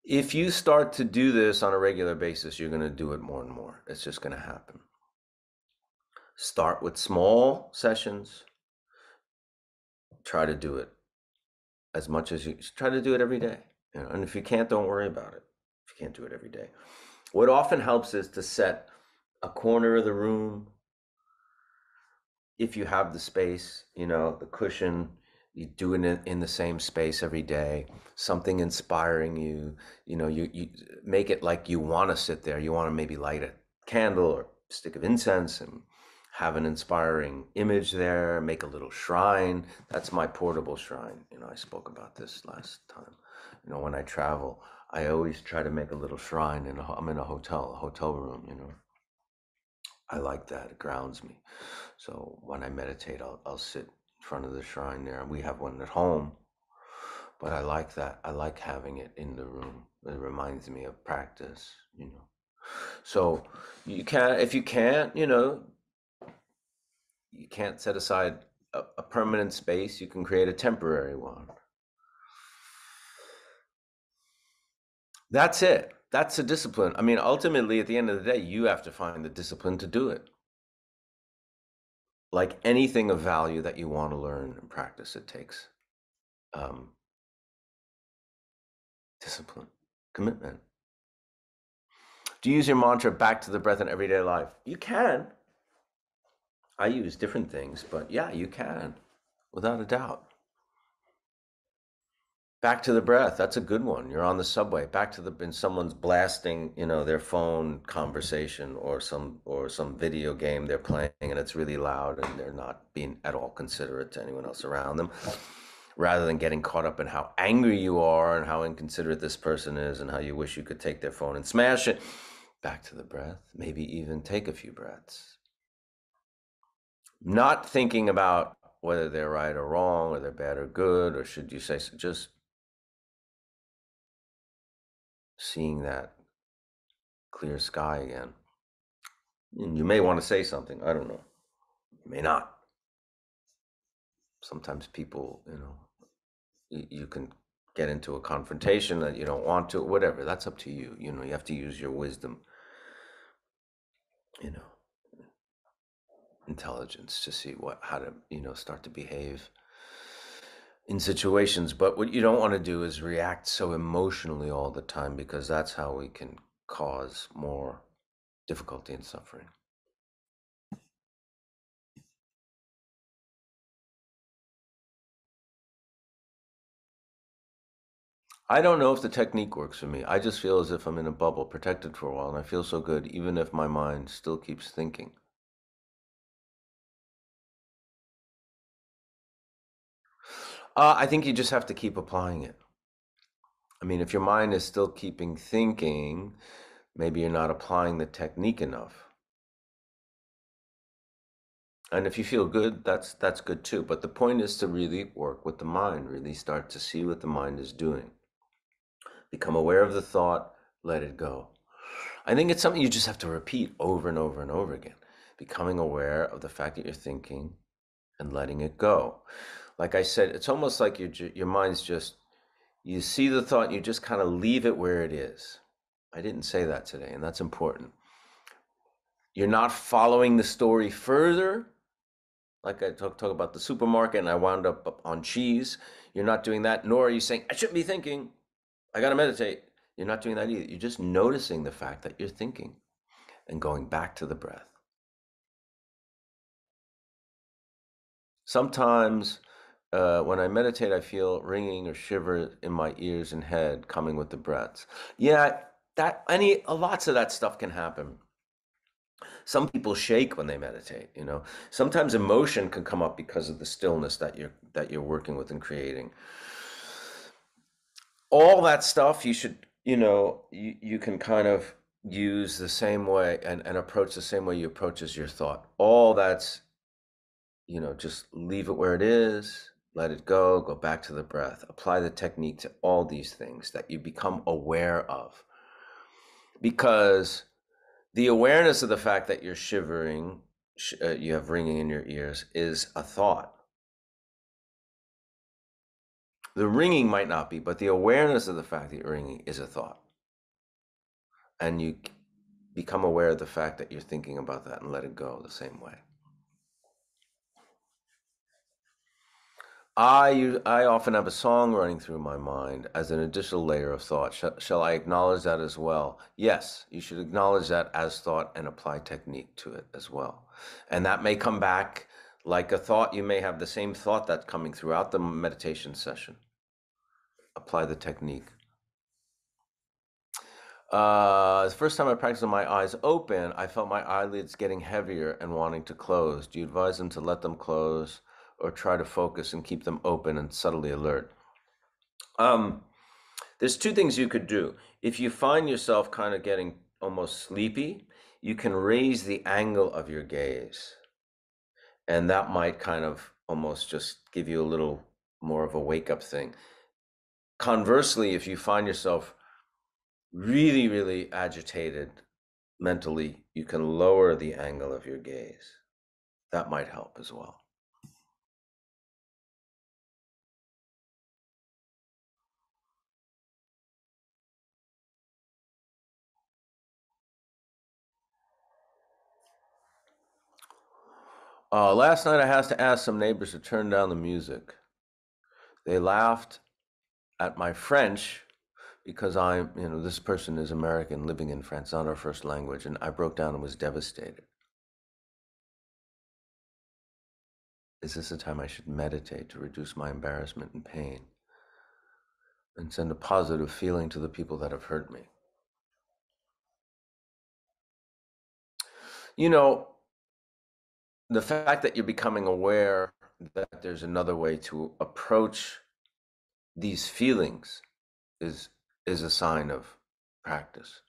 if you start to do this on a regular basis, you're going to do it more and more. It's just going to happen. Start with small sessions. Try to do it as much as you try to do it every day. And if you can't, don't worry about it. If you can't do it every day, what often helps is to set a corner of the room. If you have the space, the cushion, you do it in the same space every day. Something inspiring you. You make it like you want to sit there. You want to maybe light a candle or stick of incense and have an inspiring image there. Make a little shrine. That's my portable shrine. I spoke about this last time. When I travel, I always try to make a little shrine. I'm in a hotel room. I like that. It grounds me. So when I meditate, I'll sit in front of the shrine there. We have one at home, but I like that. I like having it in the room. It reminds me of practice. So you can, if you can't, you can't set aside a permanent space. You can create a temporary one. That's it. That's a discipline. I mean, ultimately, at the end of the day, you have to find the discipline to do it. Like anything of value that you want to learn and practice, it takes discipline, commitment. Do you use your mantra back to the breath in everyday life? You can. I use different things, but yeah, you can, without a doubt. Back to the breath. That's a good one. You're on the subway. Back to and someone's blasting, their phone conversation or some video game they're playing, and it's really loud, and they're not being at all considerate to anyone else around them. Rather than getting caught up in how angry you are and how inconsiderate this person is and how you wish you could take their phone and smash it. Back to the breath. Maybe even take a few breaths. Not thinking about whether they're right or wrong, or they're bad or good, or should you say so, just seeing that clear sky again. And you may want to say something. I don't know. You may not. Sometimes people, you can get into a confrontation that you don't want to, whatever. That's up to you. You have to use your wisdom, intelligence to see how to, start to behave in situations. But what you don't want to do is react so emotionally all the time, because that's how we can cause more difficulty and suffering. I don't know if the technique works for me. I just feel as if I'm in a bubble, protected for a while, and I feel so good, even if my mind still keeps thinking. I think you just have to keep applying it. I mean, if your mind is still keeping thinking, maybe you're not applying the technique enough. And if you feel good, that's good too. But the point is to really work with the mind, really start to see what the mind is doing. Become aware of the thought, let it go. I think it's something you just have to repeat over and over and over again. Becoming aware of the fact that you're thinking and letting it go. Like I said, it's almost like your mind's just, you see the thought and you just kind of leave it where it is. I didn't say that today, and that's important. You're not following the story further. Like I talk about the supermarket and I wound up on cheese. You're not doing that, nor are you saying, I shouldn't be thinking. I got to meditate. You're not doing that either. You're just noticing the fact that you're thinking and going back to the breath. Sometimes when I meditate, I feel ringing or shiver in my ears and head coming with the breaths. Yeah, lots of that stuff can happen. Some people shake when they meditate, Sometimes emotion can come up because of the stillness that you're working with and creating. All that stuff you should, you can kind of use the same way and approach the same way you approach as your thought. All that's, just leave it where it is, let it go back to the breath. Apply the technique to all these things that you become aware of. Because the awareness of the fact that you're shivering, you have ringing in your ears, is a thought. The ringing might not be, but the awareness of the fact that you're ringing is a thought. And you become aware of the fact that you're thinking about that and let it go the same way. I often have a song running through my mind as an additional layer of thought. Shall I acknowledge that as well? Yes, you should acknowledge that as thought and apply technique to it as well. And that may come back like a thought. You may have the same thought that's coming throughout the meditation session. Apply the technique. The first time I practiced with my eyes open, I felt my eyelids getting heavier and wanting to close. Do you advise them to let them close or try to focus and keep them open and subtly alert? There's two things you could do. If you find yourself kind of getting almost sleepy, you can raise the angle of your gaze. And that might kind of almost just give you a little more of a wake-up thing. Conversely, if you find yourself really, really agitated mentally, you can lower the angle of your gaze. That might help as well. Last night I had to ask some neighbors to turn down the music. They laughed at my French because this person is American living in France, not our first language, and I broke down and was devastated. Is this a time I should meditate to reduce my embarrassment and pain and send a positive feeling to the people that have hurt me? The fact that you're becoming aware that there's another way to approach these feelings is a sign of practice.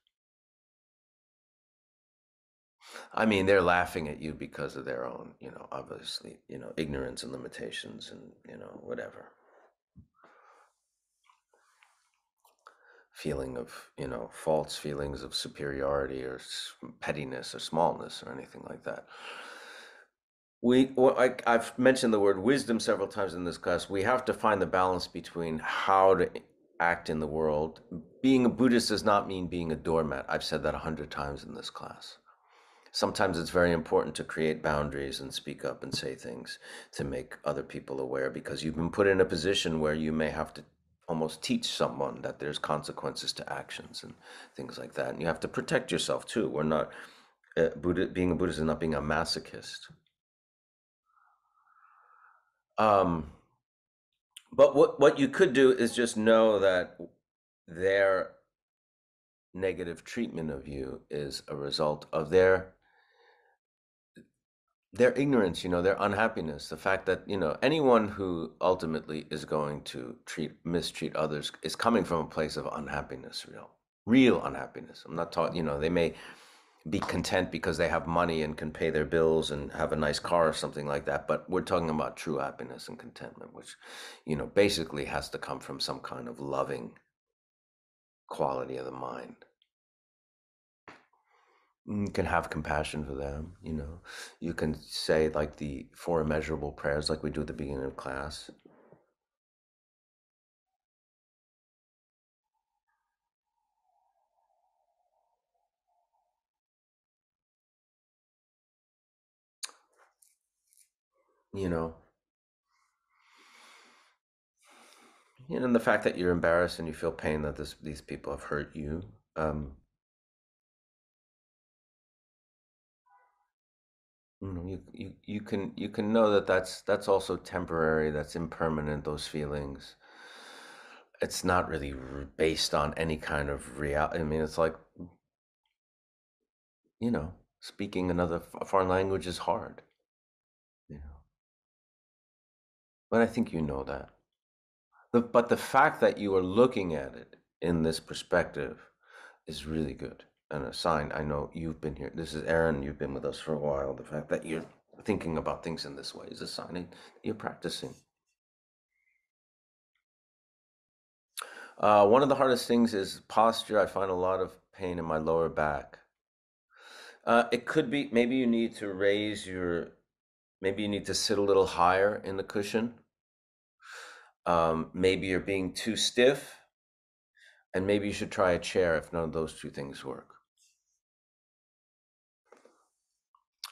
I mean, they're laughing at you because of their own, obviously, ignorance and limitations and, whatever. Feeling of, false feelings of superiority or pettiness or smallness or anything like that. I've mentioned the word wisdom several times in this class. We have to find the balance between how to act in the world. Being a Buddhist does not mean being a doormat. I've said that 100 times in this class. Sometimes it's very important to create boundaries and speak up and say things to make other people aware, because you've been put in a position where you may have to almost teach someone that there's consequences to actions and things like that. And you have to protect yourself too. We're not, being a Buddhist is not being a masochist. But what you could do is just know that their negative treatment of you is a result of their ignorance, their unhappiness, the fact that, anyone who ultimately is going to mistreat others is coming from a place of unhappiness, real unhappiness. I'm not talking, they may be content because they have money and can pay their bills and have a nice car or something like that. But we're talking about true happiness and contentment, which, basically has to come from some kind of loving quality of the mind. You can have compassion for them, You can say like the four immeasurable prayers like we do at the beginning of class. You know, and the fact that you're embarrassed and you feel pain that these people have hurt you. You can know that that's also temporary, that's impermanent, those feelings. It's not really based on any kind of reality. I mean, it's like, speaking another foreign language is hard, but I think you know that. But the fact that you are looking at it in this perspective is really good. a sign. I know you've been here. This is Aaron. You've been with us for a while. The fact that you're thinking about things in this way is a sign that you're practicing. One of the hardest things is posture. I find a lot of pain in my lower back. It could be maybe you need to maybe you need to sit a little higher in the cushion. Maybe you're being too stiff, and maybe you should try a chair if none of those two things work.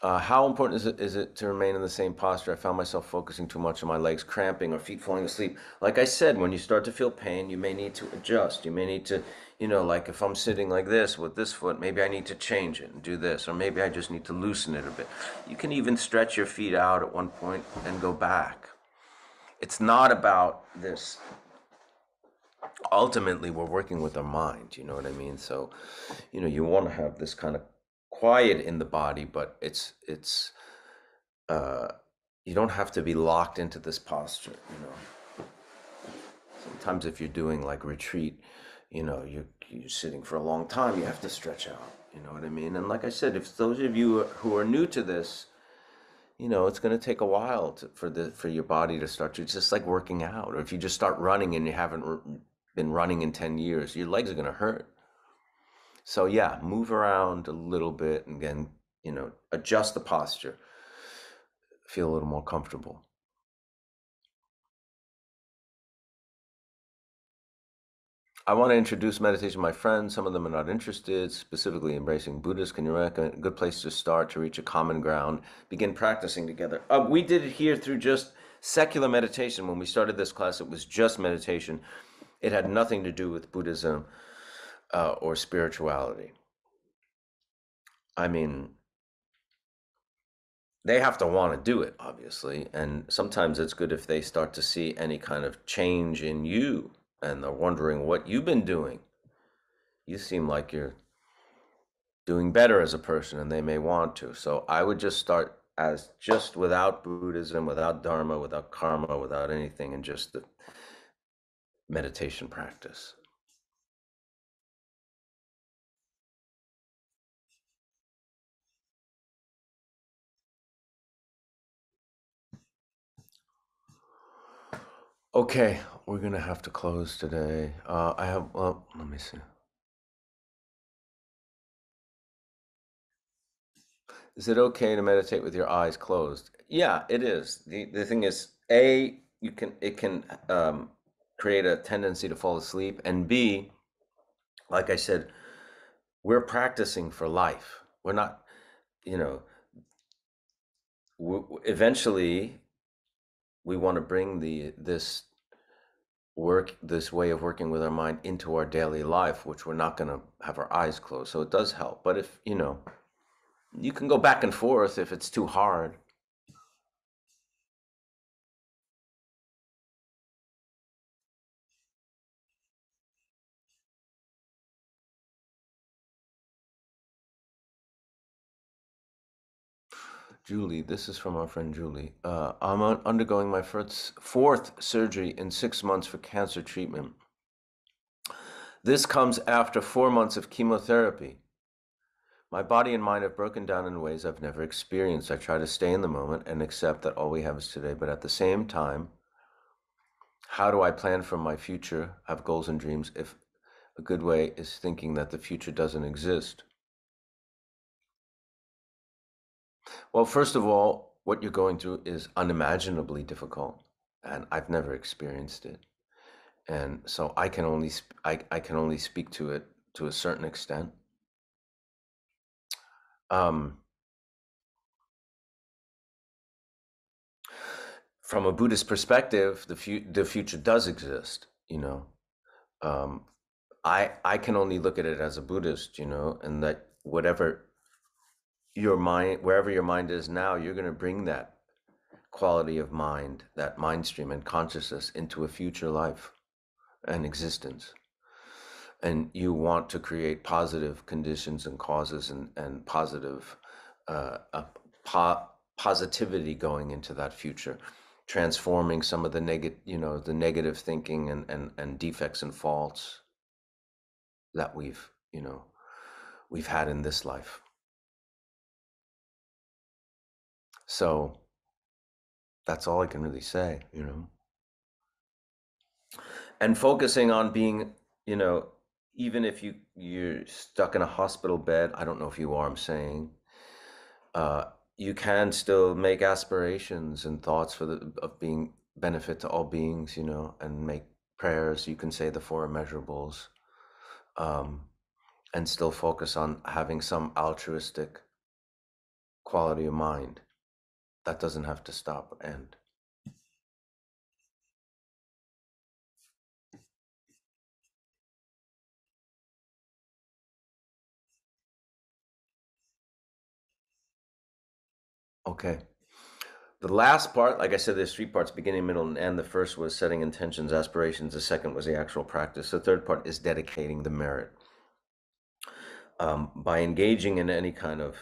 How important is it to remain in the same posture? I found myself focusing too much on my legs cramping or feet falling asleep. Like I said, when you start to feel pain, you may need to adjust. You may need to, like if I'm sitting like this with this foot, maybe I need to change it and do this, or maybe I just need to loosen it a bit. You can even stretch your feet out at one point and go back. It's not about this. Ultimately, we're working with our mind, you know what I mean? So, you want to have this kind of quiet in the body, but it's you don't have to be locked into this posture. Sometimes if you're doing like retreat, you're sitting for a long time, you have to stretch out, you know what I mean? And like I said, if those of you who are new to this, it's going to take a while for your body to start to, it's just like working out. Or if you just start running and you haven't been running in 10 years, your legs are going to hurt. So yeah, move around a little bit and again, adjust the posture, feel a little more comfortable. I want to introduce meditation to my friends. Some of them are not interested, specifically embracing Buddhists. Can you recommend a good place to start to reach a common ground, begin practicing together? We did it here through just secular meditation. When we started this class, it was just meditation. It had nothing to do with Buddhism or spirituality. I mean, they have to want to do it, obviously. And sometimes it's good if they start to see any kind of change in you and they're wondering what you've been doing. You seem like you're doing better as a person and they may want to. So I would just start as just without Buddhism, without Dharma, without karma, without anything, and just the meditation practice. Okay, we're gonna have to close today. Let me see. Is it okay to meditate with your eyes closed? Yeah, it is. The thing is, it can create a tendency to fall asleep, and B, like I said, we're practicing for life. We're not, you know, eventually we want to bring this way of working with our mind into our daily life, which we're not going to have our eyes closed. So it does help. But if, you can go back and forth if it's too hard. Julie, this is from our friend Julie. I'm undergoing my fourth surgery in 6 months for cancer treatment. This comes after 4 months of chemotherapy. My body and mind have broken down in ways I've never experienced. I try to stay in the moment and accept that all we have is today, but at the same time, how do I plan for my future, have goals and dreams, if a good way is thinking that the future doesn't exist? Well, first of all, what you're going through is unimaginably difficult, and I've never experienced it. And so I can only I can only speak to it to a certain extent. Um, from a Buddhist perspective, the future does exist. Um, I can only look at it as a Buddhist, and that wherever your mind is now, you're going to bring that quality of mind, that mind stream and consciousness into a future life and existence. And you want to create positive conditions and causes and positive positivity going into that future, transforming some of the negative thinking and defects and faults that we've had in this life. So that's all I can really say, you know. And focusing on being, you know, even if you're stuck in a hospital bed, I don't know if you are, I'm saying, uh, you can still make aspirations and thoughts for the of being benefit to all beings, you know, and make prayers. You can say the four immeasurables, um, and still focus on having some altruistic quality of mind. That doesn't have to stop or end. Okay. The last part, like I said, there's three parts: beginning, middle, and end. The first was setting intentions, aspirations. The second was the actual practice. The third part is dedicating the merit. By engaging in any kind of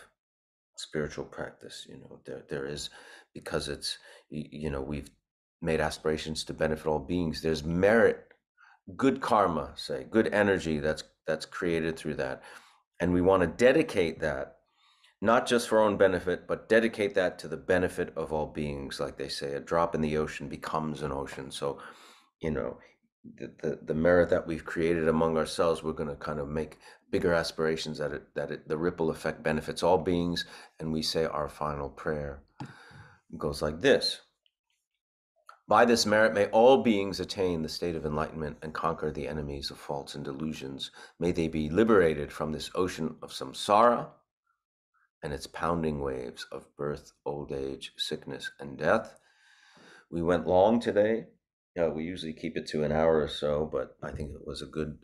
spiritual practice, you know, there is, because it's, you know, we've made aspirations to benefit all beings. There's merit, good karma, say, good energy that's created through that, and we want to dedicate that not just for our own benefit, but dedicate that to the benefit of all beings. Like they say, a drop in the ocean becomes an ocean. So, you know, the merit that we've created among ourselves, we're going to kind of make bigger aspirations that the ripple effect benefits all beings. And we say our final prayer. It goes like this: by this merit, may all beings attain the state of enlightenment and conquer the enemies of faults and delusions. May they be liberated from this ocean of samsara and its pounding waves of birth, old age, sickness, and death. We went long today. We usually keep it to an hour or so, but I think it was a good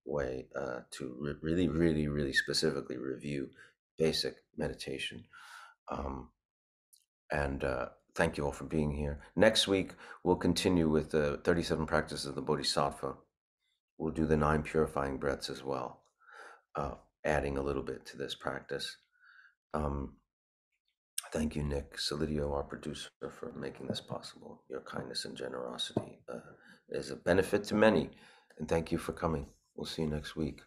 way to really, really, really specifically review basic meditation. And thank you all for being here. Next week, we'll continue with the 37 practices of the Bodhisattva. We'll do the 9 purifying breaths as well, adding a little bit to this practice. Thank you, Nick Solidio, our producer, for making this possible. Your kindness and generosity is a benefit to many. And thank you for coming. We'll see you next week.